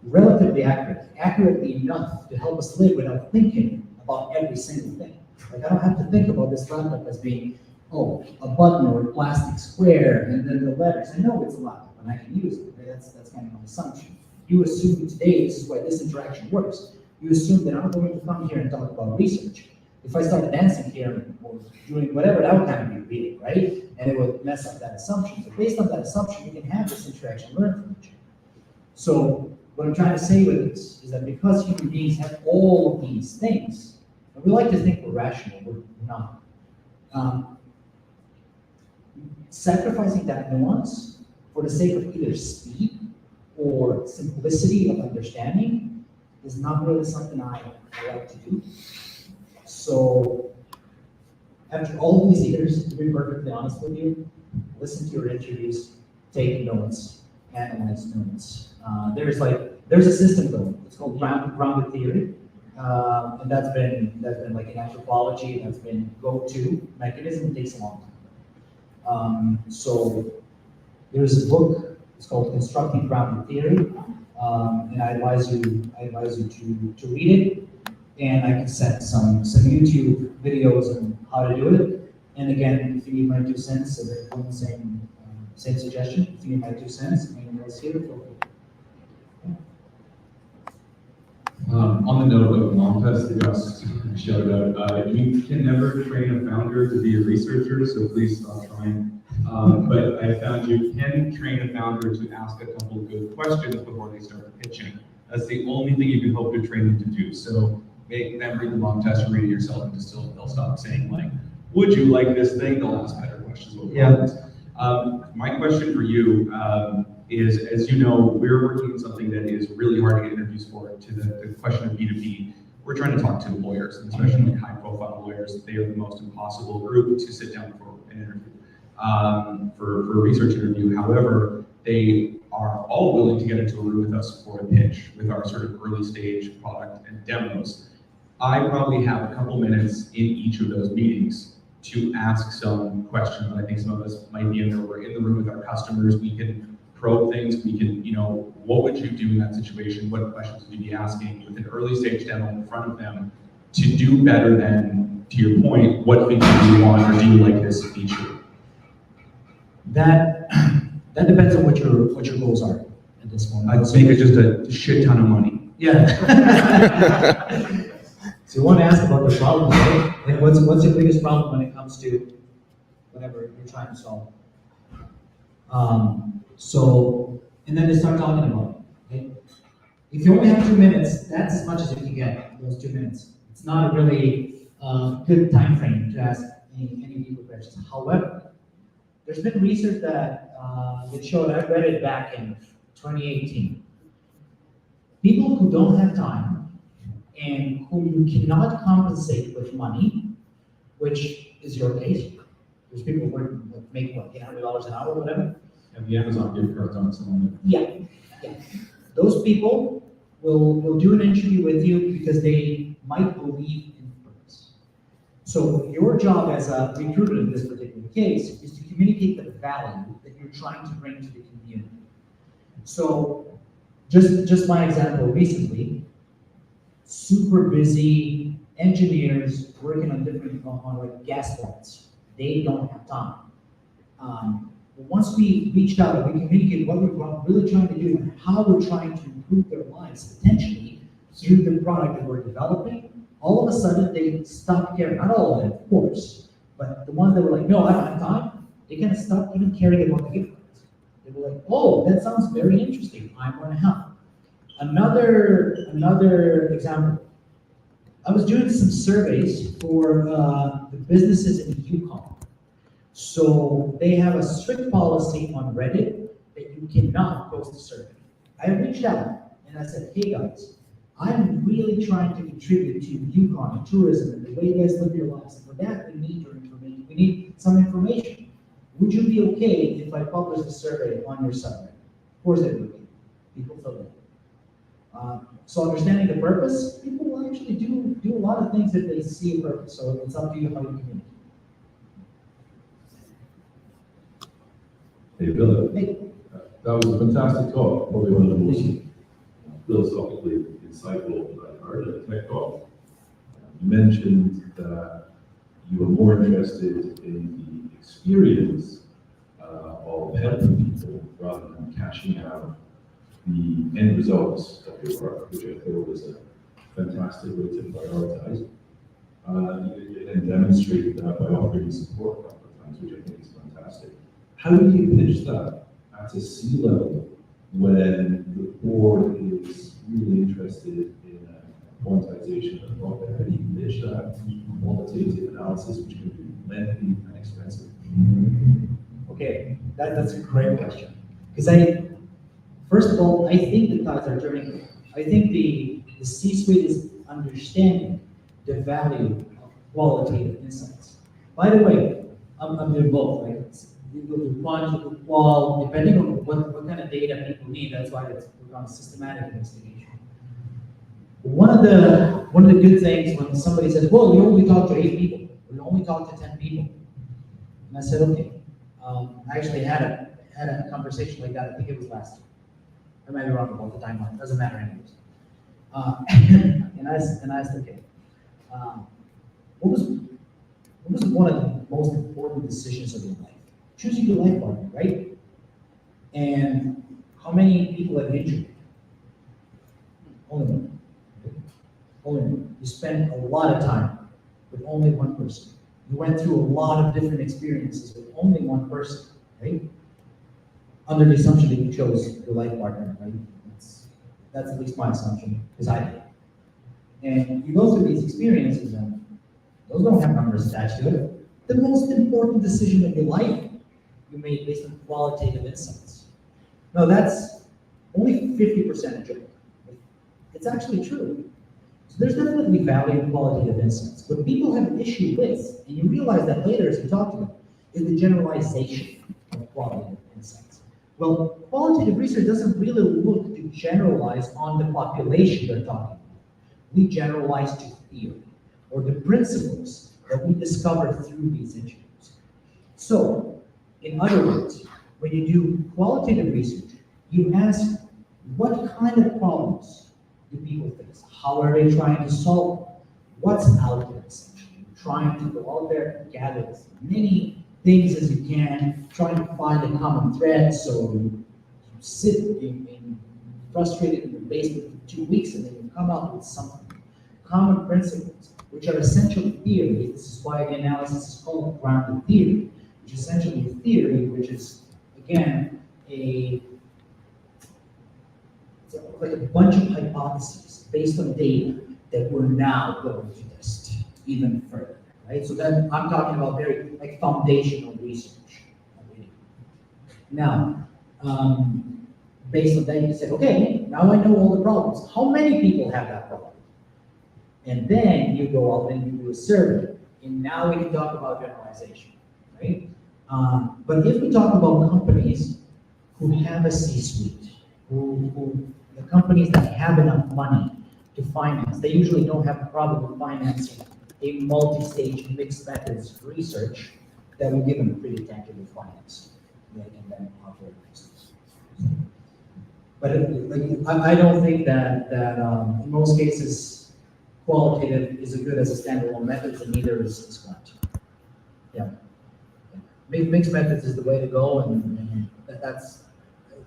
relatively accurately enough to help us live without thinking about every single thing. Like, I don't have to think about this laptop as being, oh, a button or a plastic square, and then the letters. I know it's a laptop, and I can use it. Right? That's kind of an assumption. You assume today this is why this interaction works. You assume that I'm going to come here and talk about research. If I started dancing here or doing whatever, that would kind of be reading, right? And it would mess up that assumption. So based on that assumption, you can have this interaction, learn from each other. So what I'm trying to say with this is that because human beings have all of these things, and we like to think we're rational, we're not. Sacrificing that nuance for the sake of either speed or simplicity of understanding is not really something I like to do. So after all these years, to be perfectly honest with you, listen to your interviews, take notes, analyze notes. There's a system though. It's called grounded theory, and that's been like in anthropology. That's been go-to mechanism. It takes a long time. So there's a book. It's called Constructing Grounded Theory, and I advise you to read it. And I can set some YouTube videos on how to do it. And again, if you need my 2 cents, so they're doing the same suggestion. If you need my 2 cents, anyone else here, feel free. On the note of long test, you just showed out, you can never train a founder to be a researcher, so please stop trying. But I found you can train a founder to ask a couple of good questions before they start pitching. That's the only thing you can hope to train them to do. So make them read the long test and read it yourself, and just they'll stop saying like, would you like this thing? They'll ask better questions about products. My question for you is, as you know, we're working on something that is really hard to get interviews for. To the question of B2B, we're trying to talk to lawyers, and especially like high-profile lawyers. They are the most impossible group to sit down for an interview, for a research interview. However, they are all willing to get into a room with us for a pitch with our sort of early stage product and demos. I probably have a couple minutes in each of those meetings to ask some questions that I think some of us might be in there. We're in the room with our customers. We can probe things. We can, what would you do in that situation? What questions would you be asking with an early stage demo in front of them to do better than, to your point, what feature do you want or do you like this feature? That depends on what your goals are at this point. I'd make it just a shit ton of money. Yeah. So you want to ask about the problem, right? Like what's your biggest problem when it comes to whatever you're trying to solve? And then they start talking about it. Okay? If you only have 2 minutes, that's as much as you can get, those 2 minutes. It's not a really good time frame to ask any deeper questions. However, there's been research that showed, I read it back in 2018. People who don't have time and whom you cannot compensate with money, which is your case. There's people who make what, $800 an hour or whatever. And the Amazon gift cards on someone. Yeah. Those people will do an interview with you because they might believe in purpose. So your job as a recruiter in this particular case is to communicate the value that you're trying to bring to the community. So just my example recently, super busy engineers working on like gas plants. They don't have time. Once we reached out and we communicated what we're really trying to do and how we're trying to improve their lives potentially through the product that we're developing, all of a sudden they stopped caring. Not all of them, of course, but the ones that were like, no, I don't have time, they kind of stopped even caring about the gift cards. They were like, oh, that sounds very interesting. I'm going to help. Another example. I was doing some surveys for the businesses in Yukon. So they have a strict policy on Reddit that you cannot post a survey. I reached out and I said, hey guys, I'm really trying to contribute to Yukon and tourism and the way you guys live your lives. And for that, we need your information. We need some information. Would you be okay if I published a survey on your subreddit? Of course they would be. People filled it. So understanding the purpose, people will actually do a lot of things if they see a purpose. So it's up to you how you communicate. Hey, Bill, Hey. that was a fantastic talk, probably one of the most philosophically insightful I've heard at a tech talk. You mentioned that you were more interested in the experience of helping people rather than cashing out the end results of your work, which I thought was a fantastic way to prioritize. You then demonstrated that by offering support a couple of times, which I think is fantastic. How do you pitch that at a C-level when the board is really interested in a quantization of profit? How do you pitch that qualitative analysis, which can be lengthy and expensive? Okay, that's a great question. Because first of all, I think the tides are turning. I think the C-suite is understanding the value of qualitative insights. By the way, I'm doing both, right? You go to quant, you go to qual, depending on what kind of data people need. That's why we're on systematic investigation. One of the good things when somebody says, "Well, we only talk to 8 people, we only talk to 10 people," and I said, "Okay." I actually had a conversation like that. I think it was last year. I might be wrong about the timeline. Doesn't matter anyways. And I asked, okay, what was one of the most important decisions of your life? Choosing your life partner, right? And how many people have injured? Only one. only one. You spend a lot of time with only one person. You went through a lot of different experiences with only one person, right? Under the assumption that you chose your life partner, right? That's at least my assumption, because I did. And you go through these experiences, and those don't have numbers attached to it. The most important decision of your life you made based on qualitative insights. No, that's only 50% a joke. It's actually true. So there's definitely value in qualitative insights. What people have an issue with, and you realize that later as you talk to them, is the generalization of qualitative insights. Well, qualitative research doesn't really look to generalize on the population they're talking about. We generalize to theory, or the principles that we discover through these interviews. So, in other words, when you do qualitative research, you ask, what kind of problems do people face? How are they trying to solve them? What's out there, essentially? You're trying to go out there and gather as many things as you can, trying to find a common thread, so you sit in frustrated in the basement for 2 weeks, and then you come out with something. Common principles, which are essential theory. This is why the analysis is called grounded theory, which is essentially a theory, which is, again, like a bunch of hypotheses based on data that we're now going to test even further, right? So then I'm talking about very like foundational research. Now, based on that, you say, okay, now I know all the problems. How many people have that problem? And then you go out and you do a survey, and now we can talk about generalization, right? But if we talk about companies who have a C-suite, who the companies that have enough money to finance, they usually don't have a problem with financing a multi-stage mixed methods research that will give them pretty tangible finance. They can then offer business. But I don't think that in most cases, qualitative is as good as a standalone method, and neither is quant. Yeah. Mixed methods is the way to go, and that's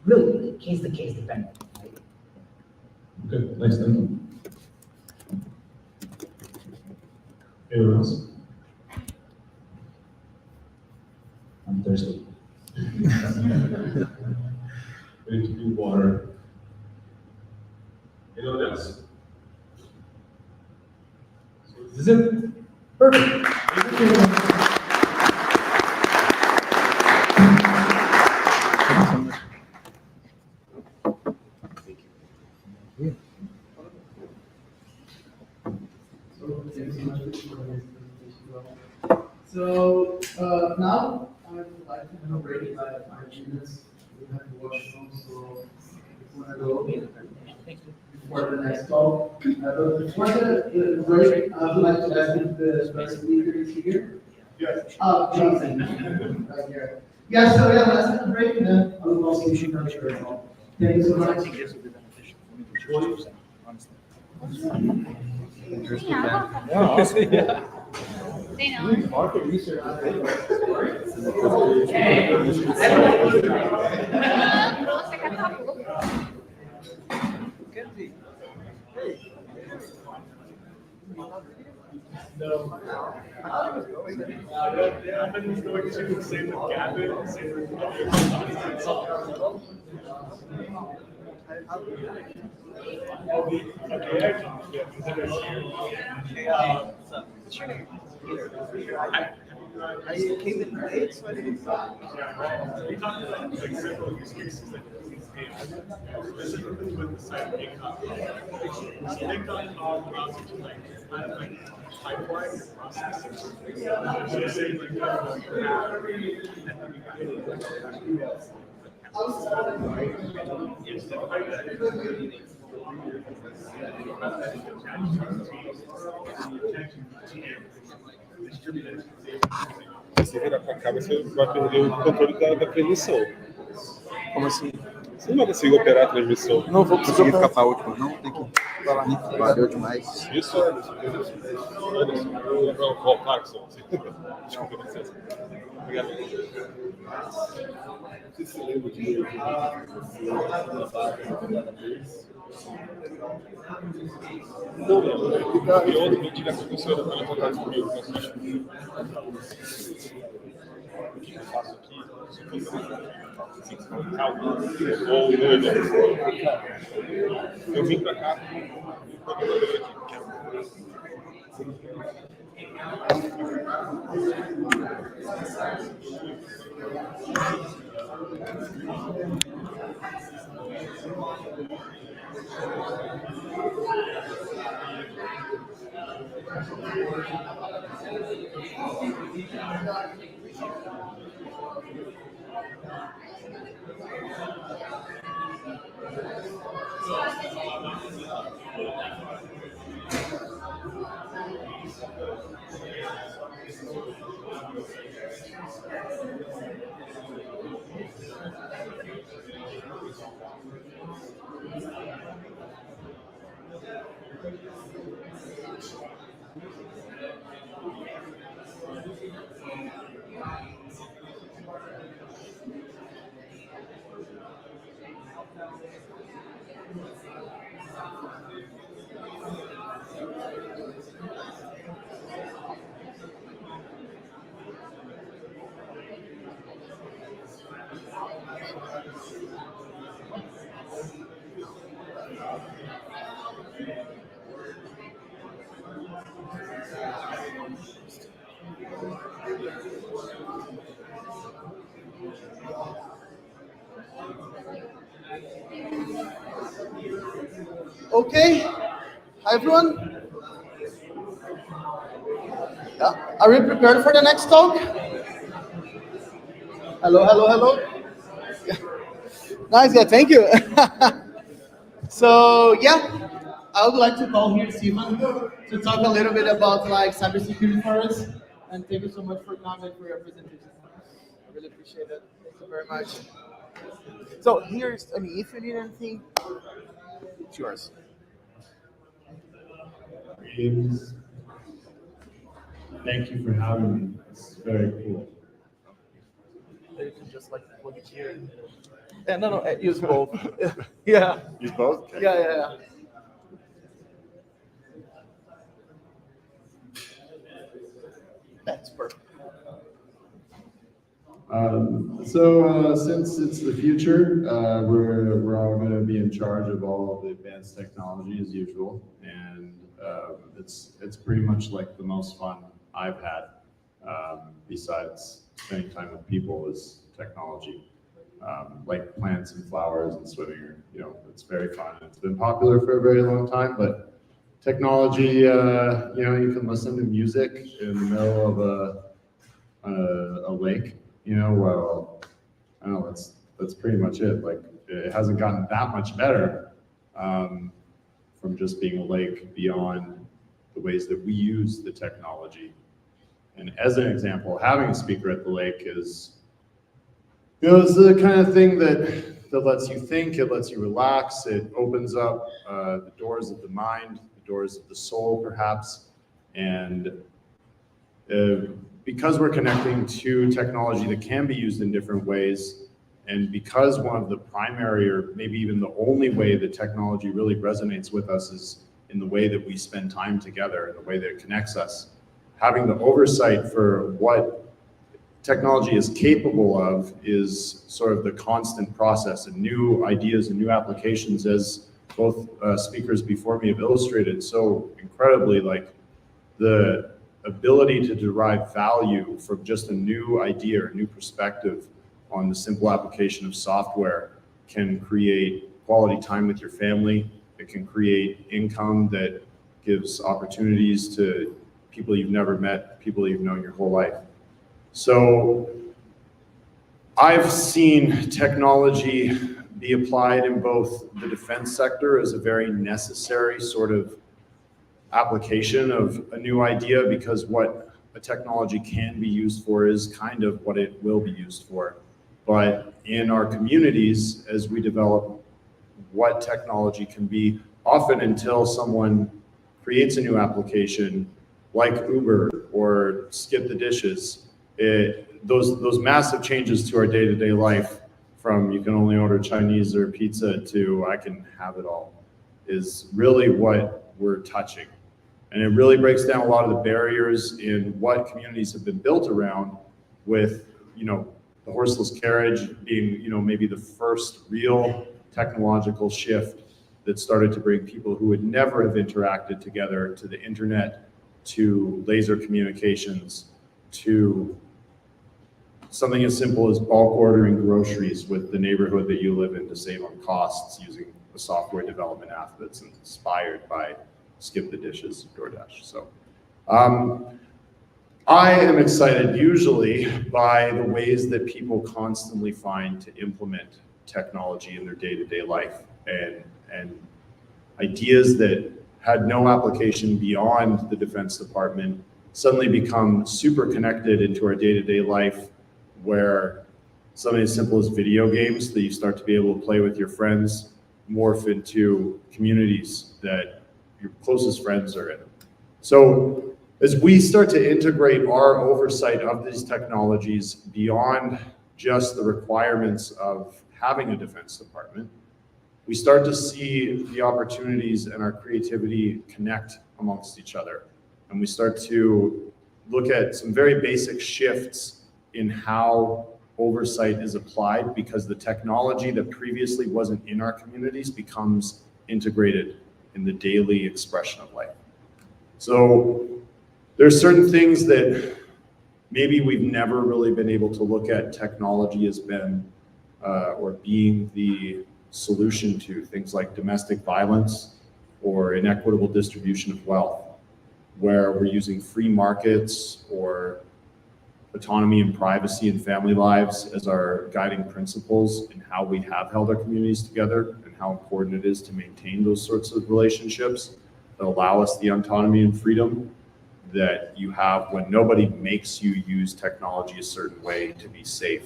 really case to case dependent. Right? Okay, nice, thank you. Anyone else? I'm thirsty. We need to do water. Anyone else? So this is it. Perfect. Thank you. So, now I would like to have a break by 5 minutes. We have to wash them, so if you want to go before the next call. But before the break, I would like to ask if the first speaker is here. Yes. Oh, Johnson. Right here. Yeah, so yeah, let's have a break, and then I will also issue another shirt. Thank you so much. Market research. No. I was going to same with Gavin, same with I came in late, so I didn't. We talked about like several use cases that use AI, specifically with the site of income. So income allows you to kind of pipeline your process. So say Se virar pra cá, você vai perder o controle da transmissão. Como assim? Você não vai conseguir operar a transmissão. Não vou conseguir ficar pra última, não. Tem que. Valeu demais. Isso, Anderson, eu vou voltar, desculpa, licença. Obrigado. Não sei se você lembra de mim. E outro que tivesse funcionando para levantar disponível para assistir. O que eu faço aqui, se fosse Calgary ou eu vim para cá com um programador aqui. Okay, hi everyone. Yeah. Are we prepared for the next talk? Hello, hello, hello. Yeah. Nice, yeah, thank you. So yeah, I would like to call here Stephen to talk a little bit about like cybersecurity for us. And thank you so much for coming for your presentation. I really appreciate it. Thank you very much. So here's, if you need anything, it's yours. James, thank you for having me. It's very cool. You can just like plug it here. Yeah, no, use both. Yeah. Use both? Okay. Yeah. That's perfect. Since it's the future, we're all going to be in charge of all of the advanced technology as usual, and it's pretty much like the most fun I've had, besides spending time with people, is technology. Like plants and flowers and swimming, it's very fun. It's been popular for a very long time, but technology, you can listen to music in the middle of a lake, well, I don't know, that's pretty much it. Like, it hasn't gotten that much better from just being a lake beyond the ways that we use the technology. And as an example, having a speaker at the lake is, it's the kind of thing that lets you think, it lets you relax, it opens up the doors of the mind, the doors of the soul, perhaps. And because we're connecting to technology that can be used in different ways, and because one of the primary, or maybe even the only way that technology really resonates with us is in the way that we spend time together, in the way that it connects us, having the oversight for what technology is capable of is sort of the constant process, and new ideas and new applications, as both speakers before me have illustrated so incredibly, like the ability to derive value from just a new idea or a new perspective on the simple application of software can create quality time with your family. It can create income that gives opportunities to people you've never met, people you've known your whole life. So I've seen technology be applied in both the defense sector as a very necessary sort of application of a new idea, because what a technology can be used for is kind of what it will be used for. But in our communities, as we develop what technology can be, often until someone creates a new application like Uber or Skip the Dishes, those massive changes to our day-to-day life, from you can only order Chinese or pizza to I can have it all, is really what we're touching. And it really breaks down a lot of the barriers in what communities have been built around, with, you know, the horseless carriage being, you know, maybe the first real technological shift that started to bring people who would never have interacted together to the internet, to laser communications, to something as simple as bulk ordering groceries with the neighborhood that you live in to save on costs using a software development app that's inspired by Skip the Dishes, DoorDash. So I am excited usually by the ways that people constantly find to implement technology in their day-to-day life, and ideas that had no application beyond the Defense Department suddenly become super connected into our day-to-day life, where something as simple as video games that you start to be able to play with your friends morph into communities that your closest friends are in. So as we start to integrate our oversight of these technologies beyond just the requirements of having a Defense Department, we start to see the opportunities and our creativity connect amongst each other. And we start to look at some very basic shifts in how oversight is applied, because the technology that previously wasn't in our communities becomes integrated in the daily expression of life. So there's certain things that maybe we've never really been able to look at technology as being or being the solution to, things like domestic violence or inequitable distribution of wealth, where we're using free markets or autonomy and privacy and family lives as our guiding principles in how we have held our communities together, and how important it is to maintain those sorts of relationships that allow us the autonomy and freedom that you have when nobody makes you use technology a certain way to be safe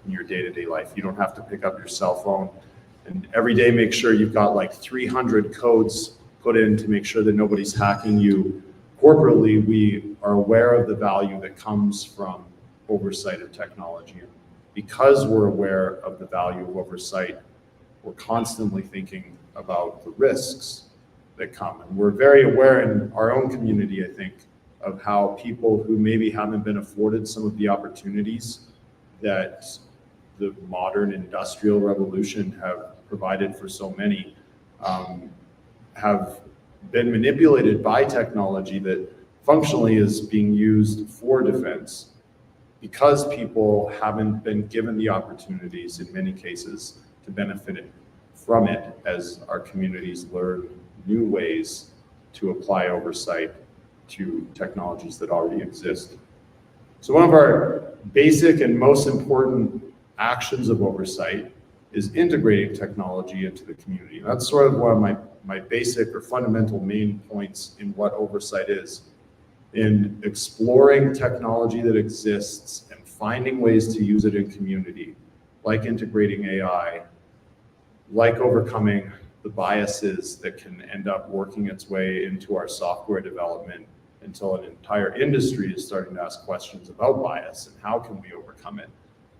in your day-to-day life. You don't have to pick up your cell phone and every day make sure you've got like 300 codes put in to make sure that nobody's hacking you. Corporately, we are aware of the value that comes from oversight of technology. And because we're aware of the value of oversight, we're constantly thinking about the risks that come. And we're very aware in our own community, I think, of how people who maybe haven't been afforded some of the opportunities that the modern industrial revolution have provided for so many, have been manipulated by technology that functionally is being used for defense, because people haven't been given the opportunities in many cases to benefit from it, as our communities learn new ways to apply oversight to technologies that already exist. So one of our basic and most important actions of oversight is integrating technology into the community. That's sort of one of my basic or fundamental main points in what oversight is. In exploring technology that exists and finding ways to use it in community, like integrating AI, like overcoming the biases that can end up working its way into our software development, until an entire industry is starting to ask questions about bias and how can we overcome it?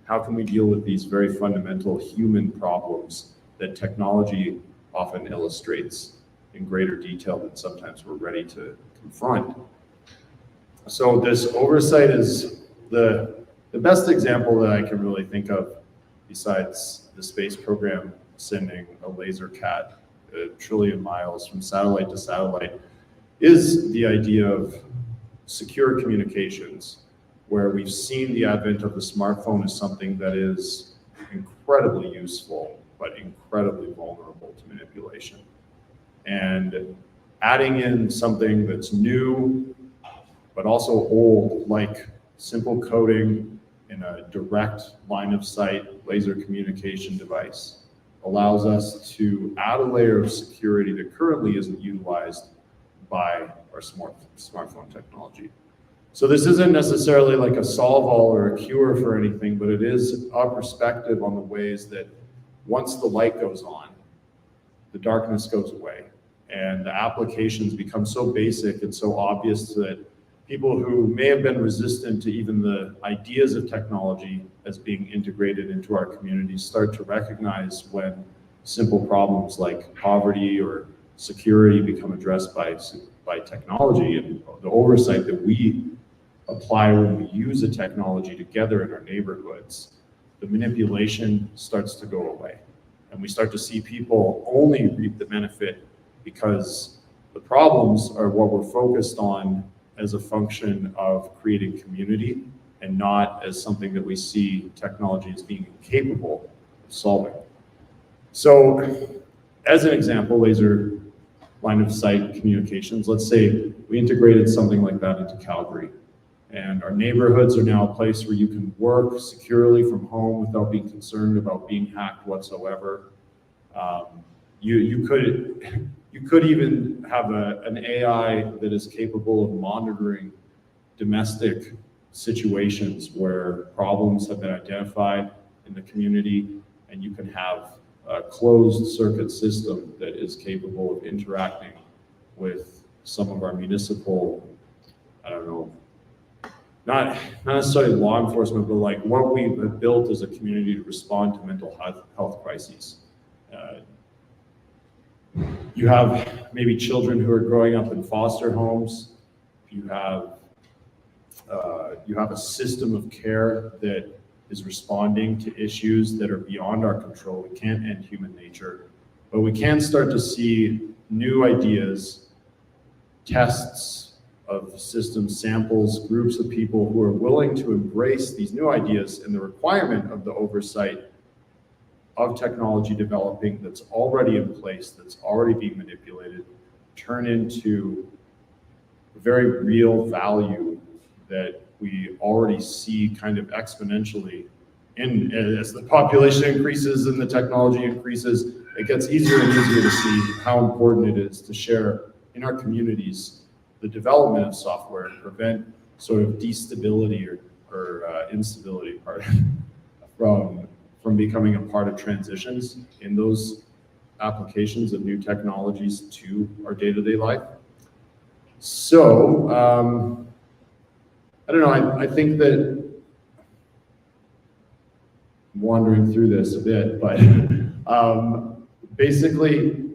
How can we deal with these very fundamental human problems that technology often illustrates in greater detail than sometimes we're ready to confront? So this oversight is the best example that I can really think of, besides the space program sending a laser cat 1 trillion miles from satellite to satellite, is the idea of secure communications, where we've seen the advent of the smartphone as something that is incredibly useful, but incredibly vulnerable to manipulation. And adding in something that's new, but also old, like simple coding in a direct line of sight laser communication device, allows us to add a layer of security that currently isn't utilized by our smartphone technology. So this isn't necessarily like a solve-all or a cure for anything, but it is a perspective on the ways that once the light goes on, the darkness goes away, and the applications become so basic and so obvious that people who may have been resistant to even the ideas of technology as being integrated into our communities start to recognize when simple problems like poverty or security become addressed by technology, and the oversight that we apply when we use a technology together in our neighborhoods, the manipulation starts to go away. And we start to see people only reap the benefit because the problems are what we're focused on as a function of creating community and not as something that we see technology as being incapable of solving. So as an example, laser line of sight communications, let's say we integrated something like that into Calgary, and our neighborhoods are now a place where you can work securely from home without being concerned about being hacked whatsoever. You could even have an AI that is capable of monitoring domestic situations where problems have been identified in the community, and you can have a closed circuit system that is capable of interacting with some of our municipal, I don't know, not necessarily law enforcement, but like what we have built as a community to respond to mental health crises. You have maybe children who are growing up in foster homes. You have a system of care that is responding to issues that are beyond our control. We can't end human nature, but we can start to see new ideas, tests of systems, samples, groups of people who are willing to embrace these new ideas, and the requirement of the oversight of technology developing that's already in place, that's already being manipulated, turn into a very real value that we already see kind of exponentially. And as the population increases and the technology increases, it gets easier and easier to see how important it is to share in our communities the development of software and prevent sort of destability or instability from becoming a part of transitions in those applications of new technologies to our day-to-day life. So, I don't know, I think that I'm wandering through this a bit, but basically,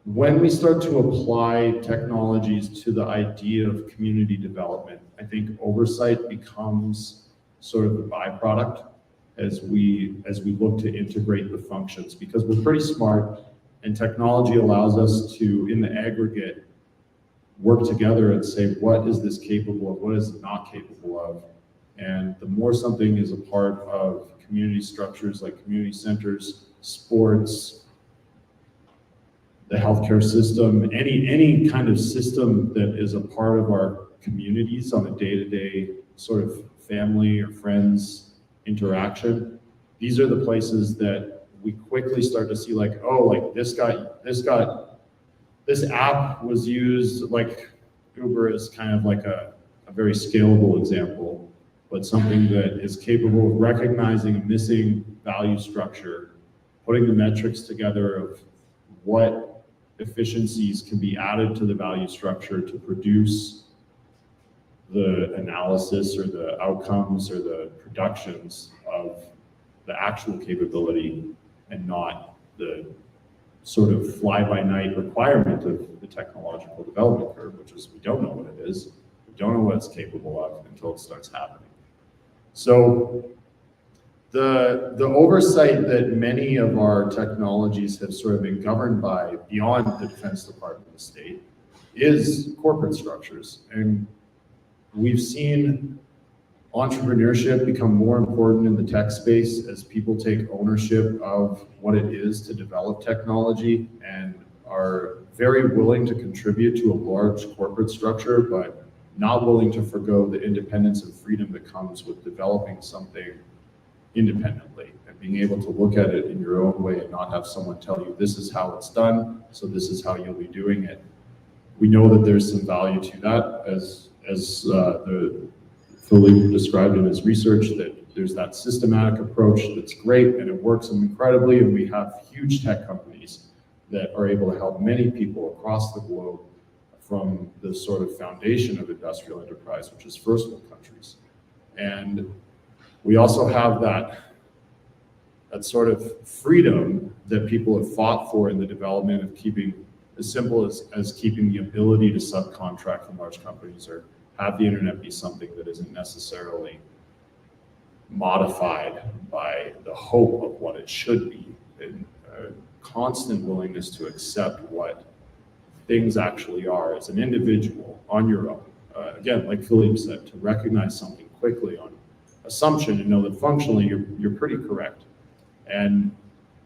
when we start to apply technologies to the idea of community development, I think oversight becomes sort of the byproduct as we look to integrate the functions, because we're pretty smart and technology allows us to, in the aggregate, work together and say, what is this capable of, what is it not capable of? And the more something is a part of community structures like community centers, sports, the healthcare system, any kind of system that is a part of our communities on a day-to-day sort of family or friends interaction, these are the places that we quickly start to see like, oh, like this app was used, like Uber is kind of like a very scalable example, but something that is capable of recognizing a missing value structure, putting the metrics together of what efficiencies can be added to the value structure to produce the analysis or the outcomes or the productions of the actual capability, and not the sort of fly-by-night requirement of the technological development curve, which is we don't know what it is, we don't know what it's capable of until it starts happening. So the oversight that many of our technologies have sort of been governed by beyond the Defense Department of the state is corporate structures. And we've seen entrepreneurship become more important in the tech space as people take ownership of what it is to develop technology and are very willing to contribute to a large corporate structure, but not willing to forgo the independence and freedom that comes with developing something independently and being able to look at it in your own way and not have someone tell you this is how it's done, so this is how you'll be doing it. We know that there's some value to that, as the Philippe described in his research, that there's that systematic approach that's great and it works incredibly, and we have huge tech companies that are able to help many people across the globe from the sort of foundation of industrial enterprise, which is first world countries. And we also have that sort of freedom that people have fought for in the development of keeping as simple as keeping the ability to subcontract from large companies or have the internet be something that isn't necessarily modified by the hope of what it should be, and a constant willingness to accept what things actually are as an individual on your own. Again, like Philippe said, to recognize something quickly on assumption and know that functionally you're pretty correct. And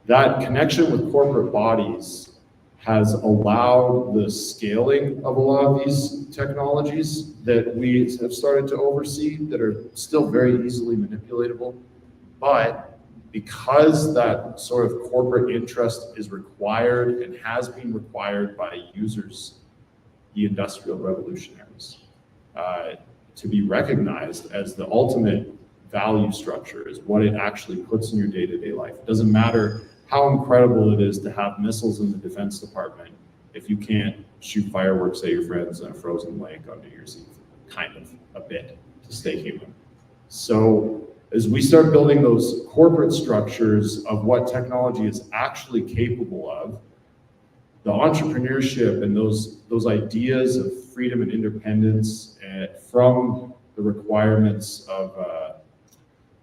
that connection with corporate bodies has allowed the scaling of a lot of these technologies that we have started to oversee that are still very easily manipulatable. But because that sort of corporate interest is required and has been required by users, the industrial revolutionaries, to be recognized as the ultimate value structure is what it actually puts in your day-to-day life. It doesn't matter how incredible it is to have missiles in the Defense Department if you can't shoot fireworks at your friends in a frozen lake on New Year's Eve, kind of a bit, to stay human. So as we start building those corporate structures of what technology is actually capable of, the entrepreneurship and those ideas of freedom and independence from the requirements of,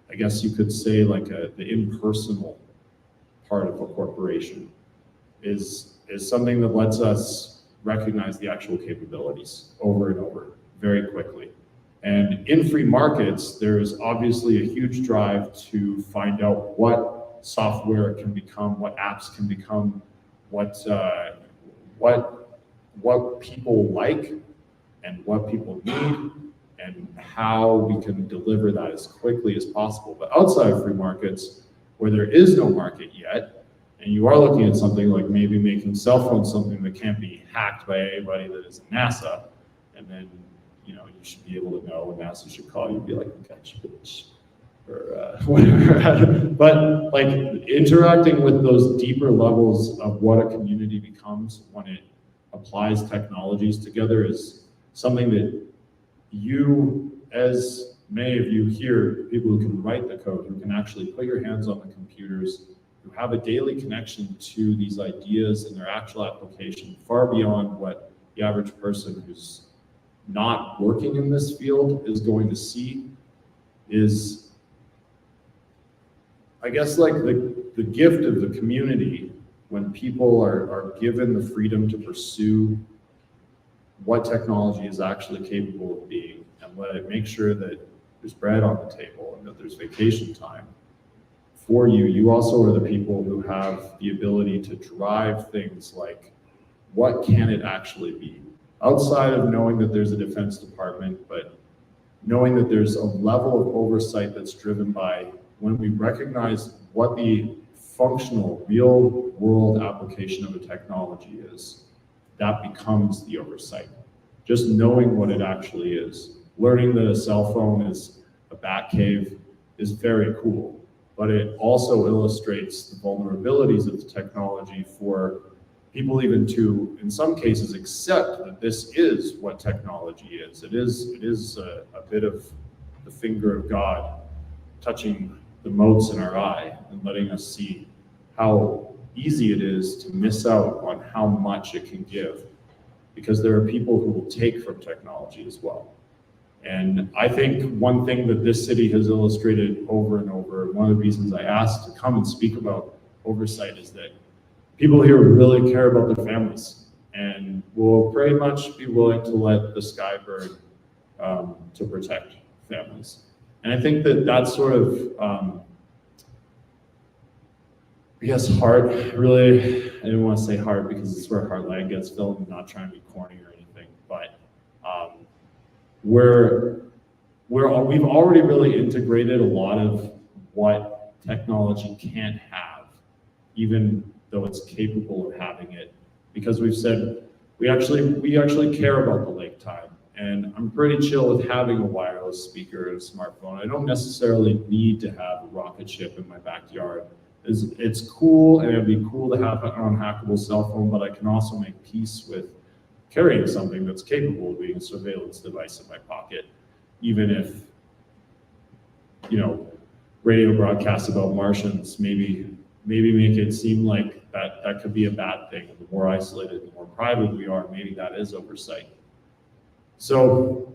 I guess you could say, like the impersonal part of a corporation is something that lets us recognize the actual capabilities over and over very quickly. And in free markets, there's obviously a huge drive to find out what software can become, what apps can become, what people like and what people need, and how we can deliver that as quickly as possible. But outside of free markets, where there is no market yet, and you are looking at something like maybe making cell phones something that can't be hacked by anybody that is NASA, and then you should be able to know when NASA should call you, be like, gotcha, bitch, or whatever. But like interacting with those deeper levels of what a community becomes when it applies technologies together is something that you, as many of you here, people who can write the code, who can actually put your hands on the computers, who have a daily connection to these ideas and their actual application, far beyond what the average person who's not working in this field is going to see, is, I guess, like the gift of the community when people are given the freedom to pursue what technology is actually capable of being, and let it make sure that there's bread on the table and that there's vacation time for you. You also are the people who have the ability to drive things like, what can it actually be? Outside of knowing that there's a Defense Department, but knowing that there's a level of oversight that's driven by when we recognize what the functional, real world application of a technology is, that becomes the oversight. Just knowing what it actually is. Learning that a cell phone is a bat cave is very cool, but it also illustrates the vulnerabilities of the technology for people even to, in some cases, accept that this is what technology is. It is a bit of the finger of God touching the motes in our eye and letting us see how easy it is to miss out on how much it can give, because there are people who will take from technology as well. And I think one thing that this city has illustrated over and over, one of the reasons I asked to come and speak about oversight, is that people here really care about their families and will pretty much be willing to let the sky burn to protect families. And I think that that's sort of, I guess, heart, really, I didn't want to say heart because it's where Heartland gets filled. I'm not trying to be corny or anything, but we've already really integrated a lot of what technology can't have, even though it's capable of having it, because we've said we actually care about the lake time. And I'm pretty chill with having a wireless speaker and a smartphone. I don't necessarily need to have a rocket ship in my backyard. It's cool, and it'd be cool to have an unhackable cell phone, but I can also make peace with carrying something that's capable of being a surveillance device in my pocket, even if, radio broadcasts about Martians maybe maybe make it seem like that could be a bad thing. The more isolated, the more private we are, maybe that is oversight. So,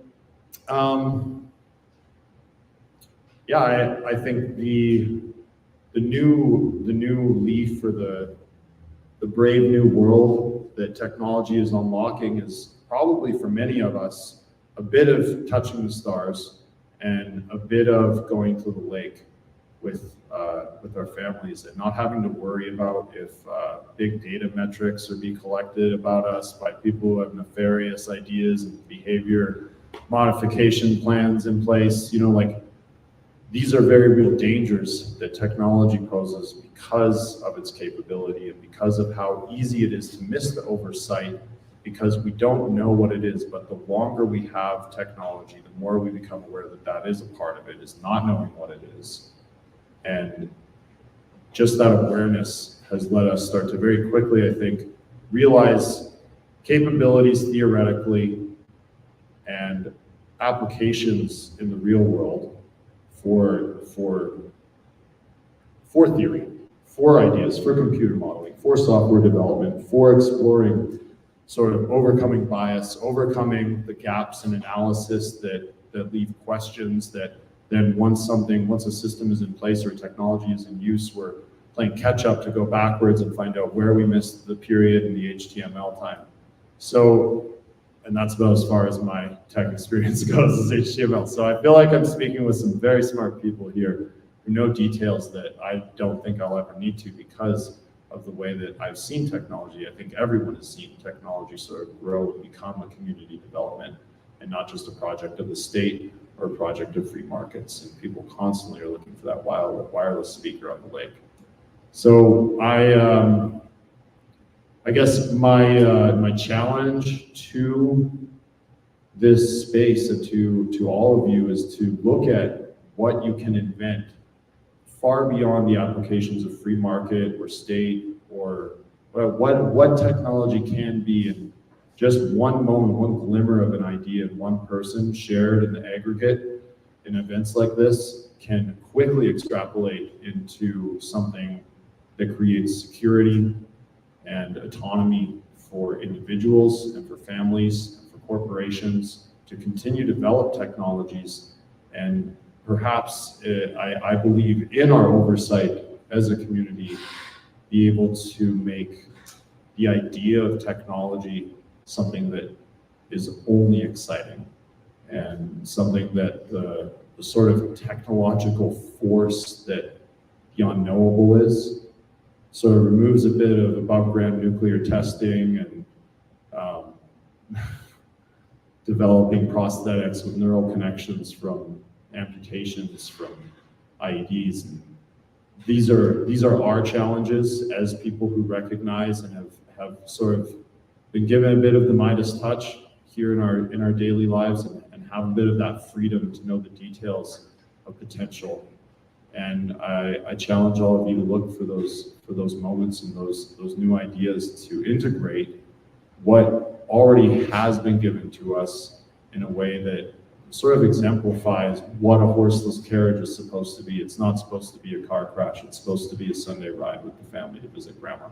yeah, I think the new leaf for the brave new world that technology is unlocking is probably for many of us a bit of touching the stars and a bit of going to the lake with our families and not having to worry about if big data metrics are being collected about us by people who have nefarious ideas and behavior modification plans in place. You know, like, these are very real dangers that technology poses because of its capability and because of how easy it is to miss the oversight, because we don't know what it is. But the longer we have technology, the more we become aware that that is a part of it, is not knowing what it is. And just that awareness has let us start to very quickly, I think, realize capabilities theoretically and applications in the real world for theory, for ideas, for computer modeling, for software development, for exploring sort of overcoming bias, overcoming the gaps in analysis that leave questions that then once a system is in place or technology is in use, we're playing catch up to go backwards and find out where we missed the period in the HTML time. So, and that's about as far as my tech experience goes, is HTML. So I feel like I'm speaking with some very smart people here who know details that I don't think I'll ever need to because of the way that I've seen technology. I think everyone has seen technology sort of grow and become a community development and not just a project of the state or a project of free markets. And people constantly are looking for that wireless speaker on the lake. So I guess my challenge to this space and to all of you is to look at what you can invent far beyond the applications of free market or state or what technology can be in just one moment, one glimmer of an idea in one person shared in the aggregate in events like this can quickly extrapolate into something that creates security and autonomy for individuals and for families and for corporations to continue to develop technologies. And perhaps I believe in our oversight as a community, be able to make the idea of technology something that is only exciting and something that the sort of technological force that the unknowable is sort of removes a bit of above ground nuclear testing and developing prosthetics with neural connections from amputations from IEDs. And these are our challenges as people who recognize and have sort of been given a bit of the Midas touch here in our daily lives and have a bit of that freedom to know the details of potential. And I challenge all of you to look for those moments and those new ideas to integrate what already has been given to us in a way that sort of exemplifies what a horseless carriage is supposed to be. It's not supposed to be a car crash. It's supposed to be a Sunday ride with the family to visit grandma.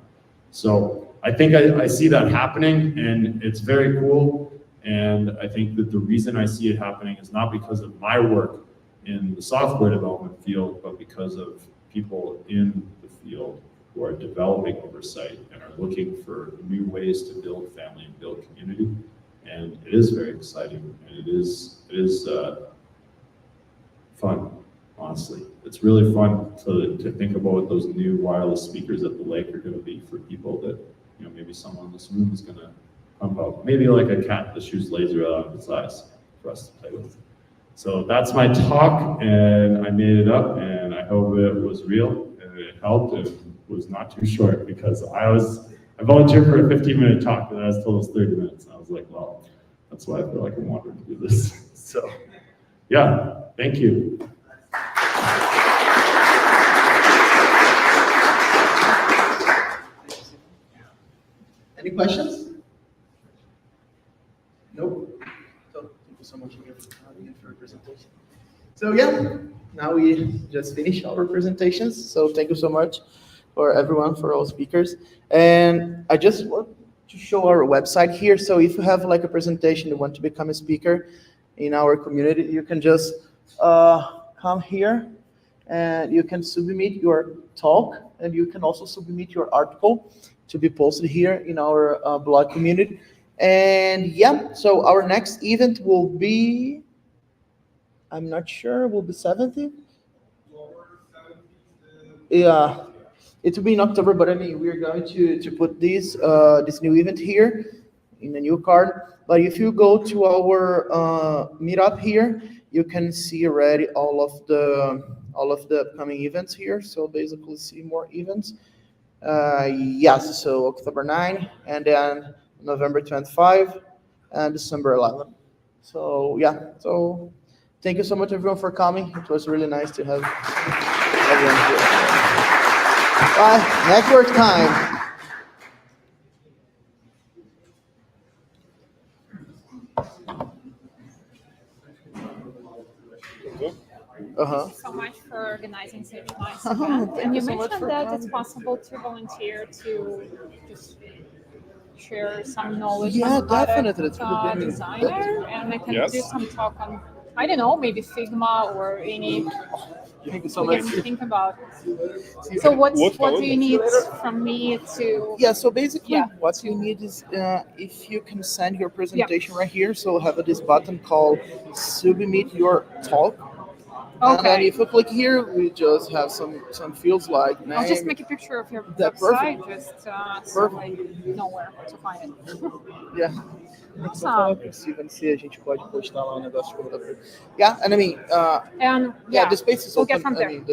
So I think I see that happening, and it's very cool. And I think that the reason I see it happening is not because of my work in the software development field, but because of people in the field who are developing oversight and are looking for new ways to build family and build community. And it is very exciting, and it is fun, honestly. It's really fun to think about what those new wireless speakers at the lake are going to be for people that, you know, maybe someone in this room is going to pump out. Maybe like a cat that shoots laser out of its eyes for us to play with. So that's my talk, and I made it up, and I hope it was real, and it helped, and was not too short, because I volunteered for a 15-minute talk, and I was told it was 30 minutes. And I was like, well, that's why I feel like I wanted to do this. So, yeah, thank you. Any questions? Nope. So thank you so much again for your presentation. So yeah, now we just finished our presentations. So thank you so much. for everyone, for all speakers. And I just want to show our website here. So if you have like a presentation, you want to become a speaker in our community, you can just come here and you can submit your talk, and you can also submit your article to be posted here in our blog community. And yeah, so our next event will be, I'm not sure, will be 17th? Yeah, it will be in October, but I mean, we're going to put this new event here in a new card. But if you go to our meetup here, you can see already all of the upcoming events here. So basically, see more events. Yes, so October 9, and then November 25, and December 11. So yeah, so thank you so much everyone for coming. It was really nice to have everyone here. Bye. Network time. Thank you so much for organizing such a nice event. Thank And you you so much mentioned for that it's coming. possible to volunteer to just share some knowledge Yeah, on product definitely. Tudo bem. designer, and I can do Yes. some talk on, I don't know, maybe Figma or any Thank you so we much. can think about. So what do you need Later. from me to? Yeah, so basically Yeah, what you need is if you can send your presentation right here, so have this button called submit your talk. And then Okay. if you click here, we just have some fields like I'll just name. make a picture of your That's website, perfect. just so Perfect. I know where to find it. Yeah. Só falar com o Steven se a gente pode postar lá um negócio de computador. Yeah, and I mean, And yeah, yeah, the space is we'll open. get from I there. mean,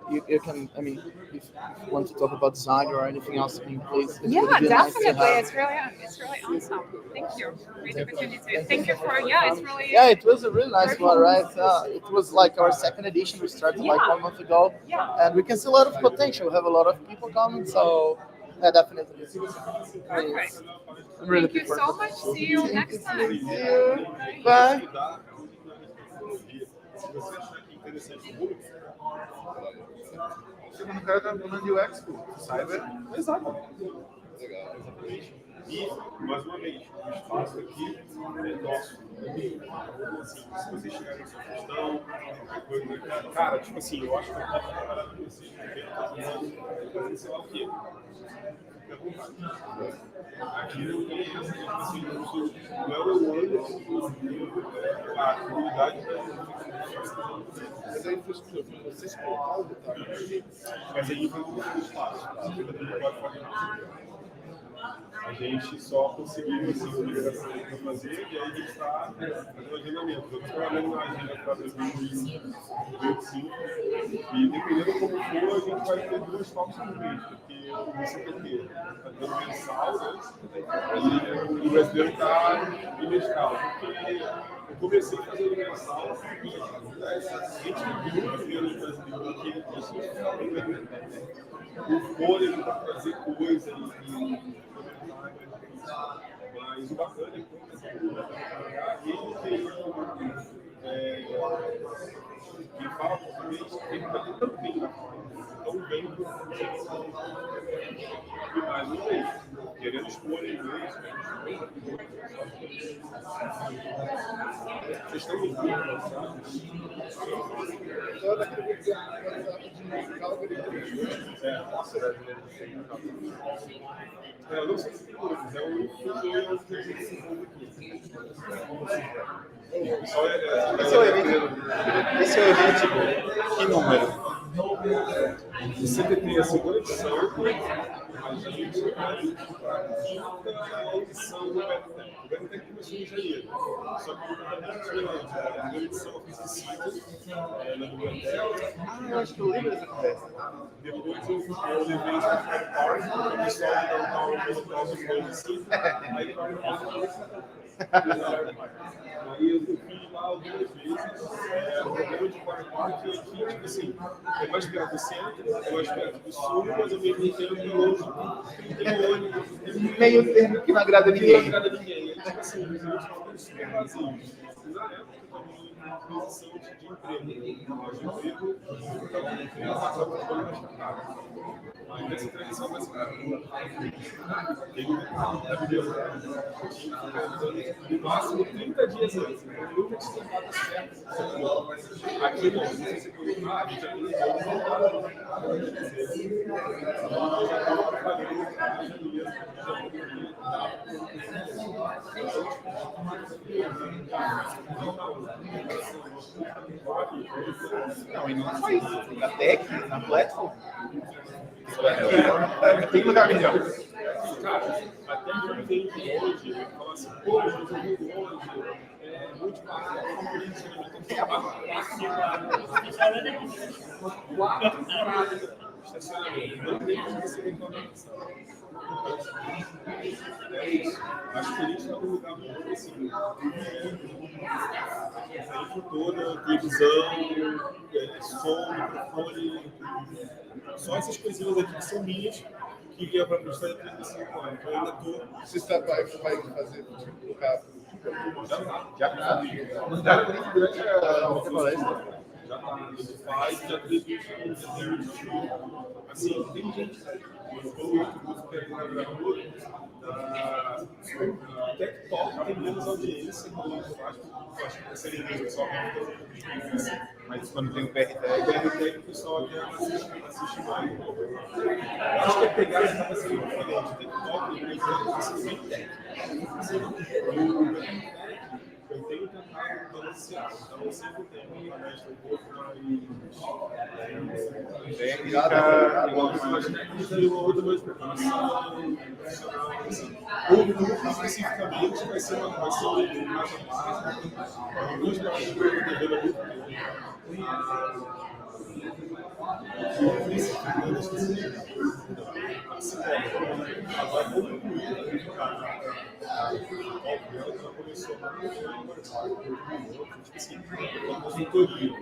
you can, I mean, if you want to talk about design or anything else, I mean, please. It Yeah, would be nice to definitely. have. It's really awesome. Thank you. Great opportunity. Thank you for it's really Yeah, it was a really nice very one, cool. right? It was like our second edition. We started like Yeah. 1 month ago, Yeah. and we can see a lot of potential. We have a lot of people coming, so yeah, definitely. Perfect. I'm really Thank you looking forward so to much. it. See you Thank next time. See you. Bye. Chegando no cara tá falando de UX, pô. Saiba. Exato. Legal. Exatamente. E, mais uma vez, o espaço aqui é nosso. Assim, se vocês tiverem essa questão, qualquer coisa, cara, tipo assim, eu acho que eu posso trabalhar com vocês, fazer sei lá o quê. Fica à vontade. Aqui não tem essa, tipo assim, não é o olho, a comunidade mas a infraestrutura, você se colocar o mas a infraestrutura do espaço, não pode fazer nada. A gente só conseguiu assim, uma liberação para fazer, e aí a gente está fazendo agendamento. Eu estou trabalhando na agenda para 2025, e dependendo como for, a gente vai ter 2 faltas por mês, porque o CPT está dando mensal, né? E o brasileiro está bimestral, porque eu comecei a fazer o mensal, a gente viu o brasileiro que o fôlego para fazer coisa mas o bacana é que quem fala português tem que fazer também na forma. Então vem e mais uma vez, querendo expor em inglês, vocês estão me vendo, sabe? Só daquele WhatsApp de Calgary. Eu não sei se tem outros, é o único que eu esse é o evento, que número? O CPT é a segunda edição, mas a gente para a quinta edição do Betec. O Betec começou em janeiro, só que a primeira edição eu fiz esse ciclo na biblioteca. Eu acho que eu lembro dessa conversa. Depois eu levei isso para o Park, o pessoal de downtown pilotar os dois assim, aí aí eu fui lá algumas vezes, o problema de Park é que, tipo assim, é mais perto do centro, é mais perto do sul, mas ao mesmo tempo é longe, tem ônibus, Meio termo que não agrada ninguém. não agrada ninguém, tipo assim, os outros ficam super vazios. Na época também uma posição de emprego, então eu passava por mais caro. Mas nessa transição vai ser no máximo 30 dias antes. Eu nunca tinha dado certo. Aqui não, não sei se foi a gente já Não, e não só isso. Na tech, na platform. Tem lugar melhor. Cara, até que eu entendo hoje, eu falo assim, pô, eu jogo hoje, muito fácil, estacionamento, não tem como você reclamar. É isso. Acho que a gente está num lugar muito assim. A info toda, televisão, som, microfone, só essas coisinhas aqui que são minhas, que via para mim está em 35 anos. Eu ainda estou. Você vai fazer tipo carro. Já tá. Durante a palestra. Já tá, ele faz, já teve assim, tem gente, eu vou muito música na gravadora, Tech Talk tem menos audiência que ele faz, porque eu acho que seria mesmo só Mas quando tem o PRT, o pessoal até assiste mais. Eu acho que a pegada estava sendo diferente. Tech Talk, ele tem bem técnico. Eu tenho tentado balancear, então eu sempre tenho uma palestra um pouco mais algumas técnicas e outra mais preparação profissional. Ou especificamente vai ser um mais algumas palestras que eu estou devendo muito agora vou concluir ela começou a consultoria.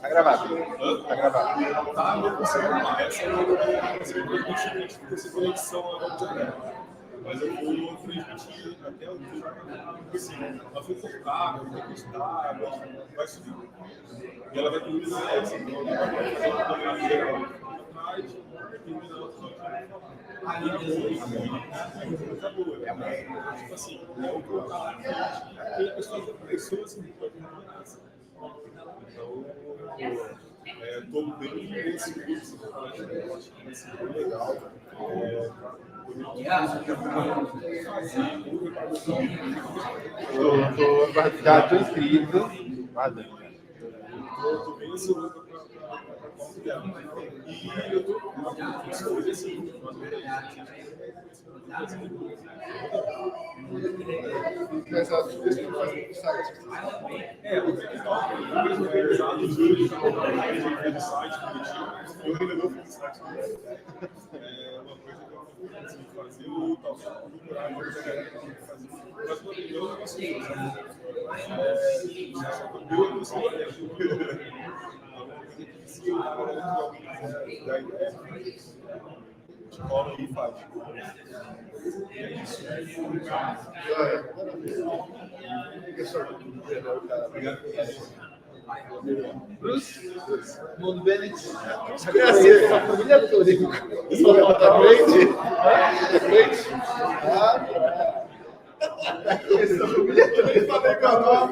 tá gravado. Tá gravado. Tá, não consigo mais. Essa é uma que fosse conexão agora de janela. Mas eu vou transmitir até o dia. Assim, ela foi cortada, eu vou testar, vai subir. E ela vai terminar essa. Então, ela vai fazer uma câmera geral atrás, terminar o que aí a coisa boa. Tipo assim, é o que eu falo. Tem pessoas assim, que podem terminar. Então, estou bem seguro, eu acho que vai ser bem legal. Já tô inscrito. Estou bem seguro para e eu estou assim, Mas a sugestão faz site. o TikTok, eu mesmo realizado os vídeos do site, eu ainda não fiz site. É uma coisa que eu consegui fazer, eu talvez procurar uma coisa que fazer. Mas quando eu não consigo eu não consigo se eu da ideia, escola e faz. É isso. Bruce, Mundo Bennett. Agradeço a família toda. Tá crente? Tá crente? Essa família toda está legal.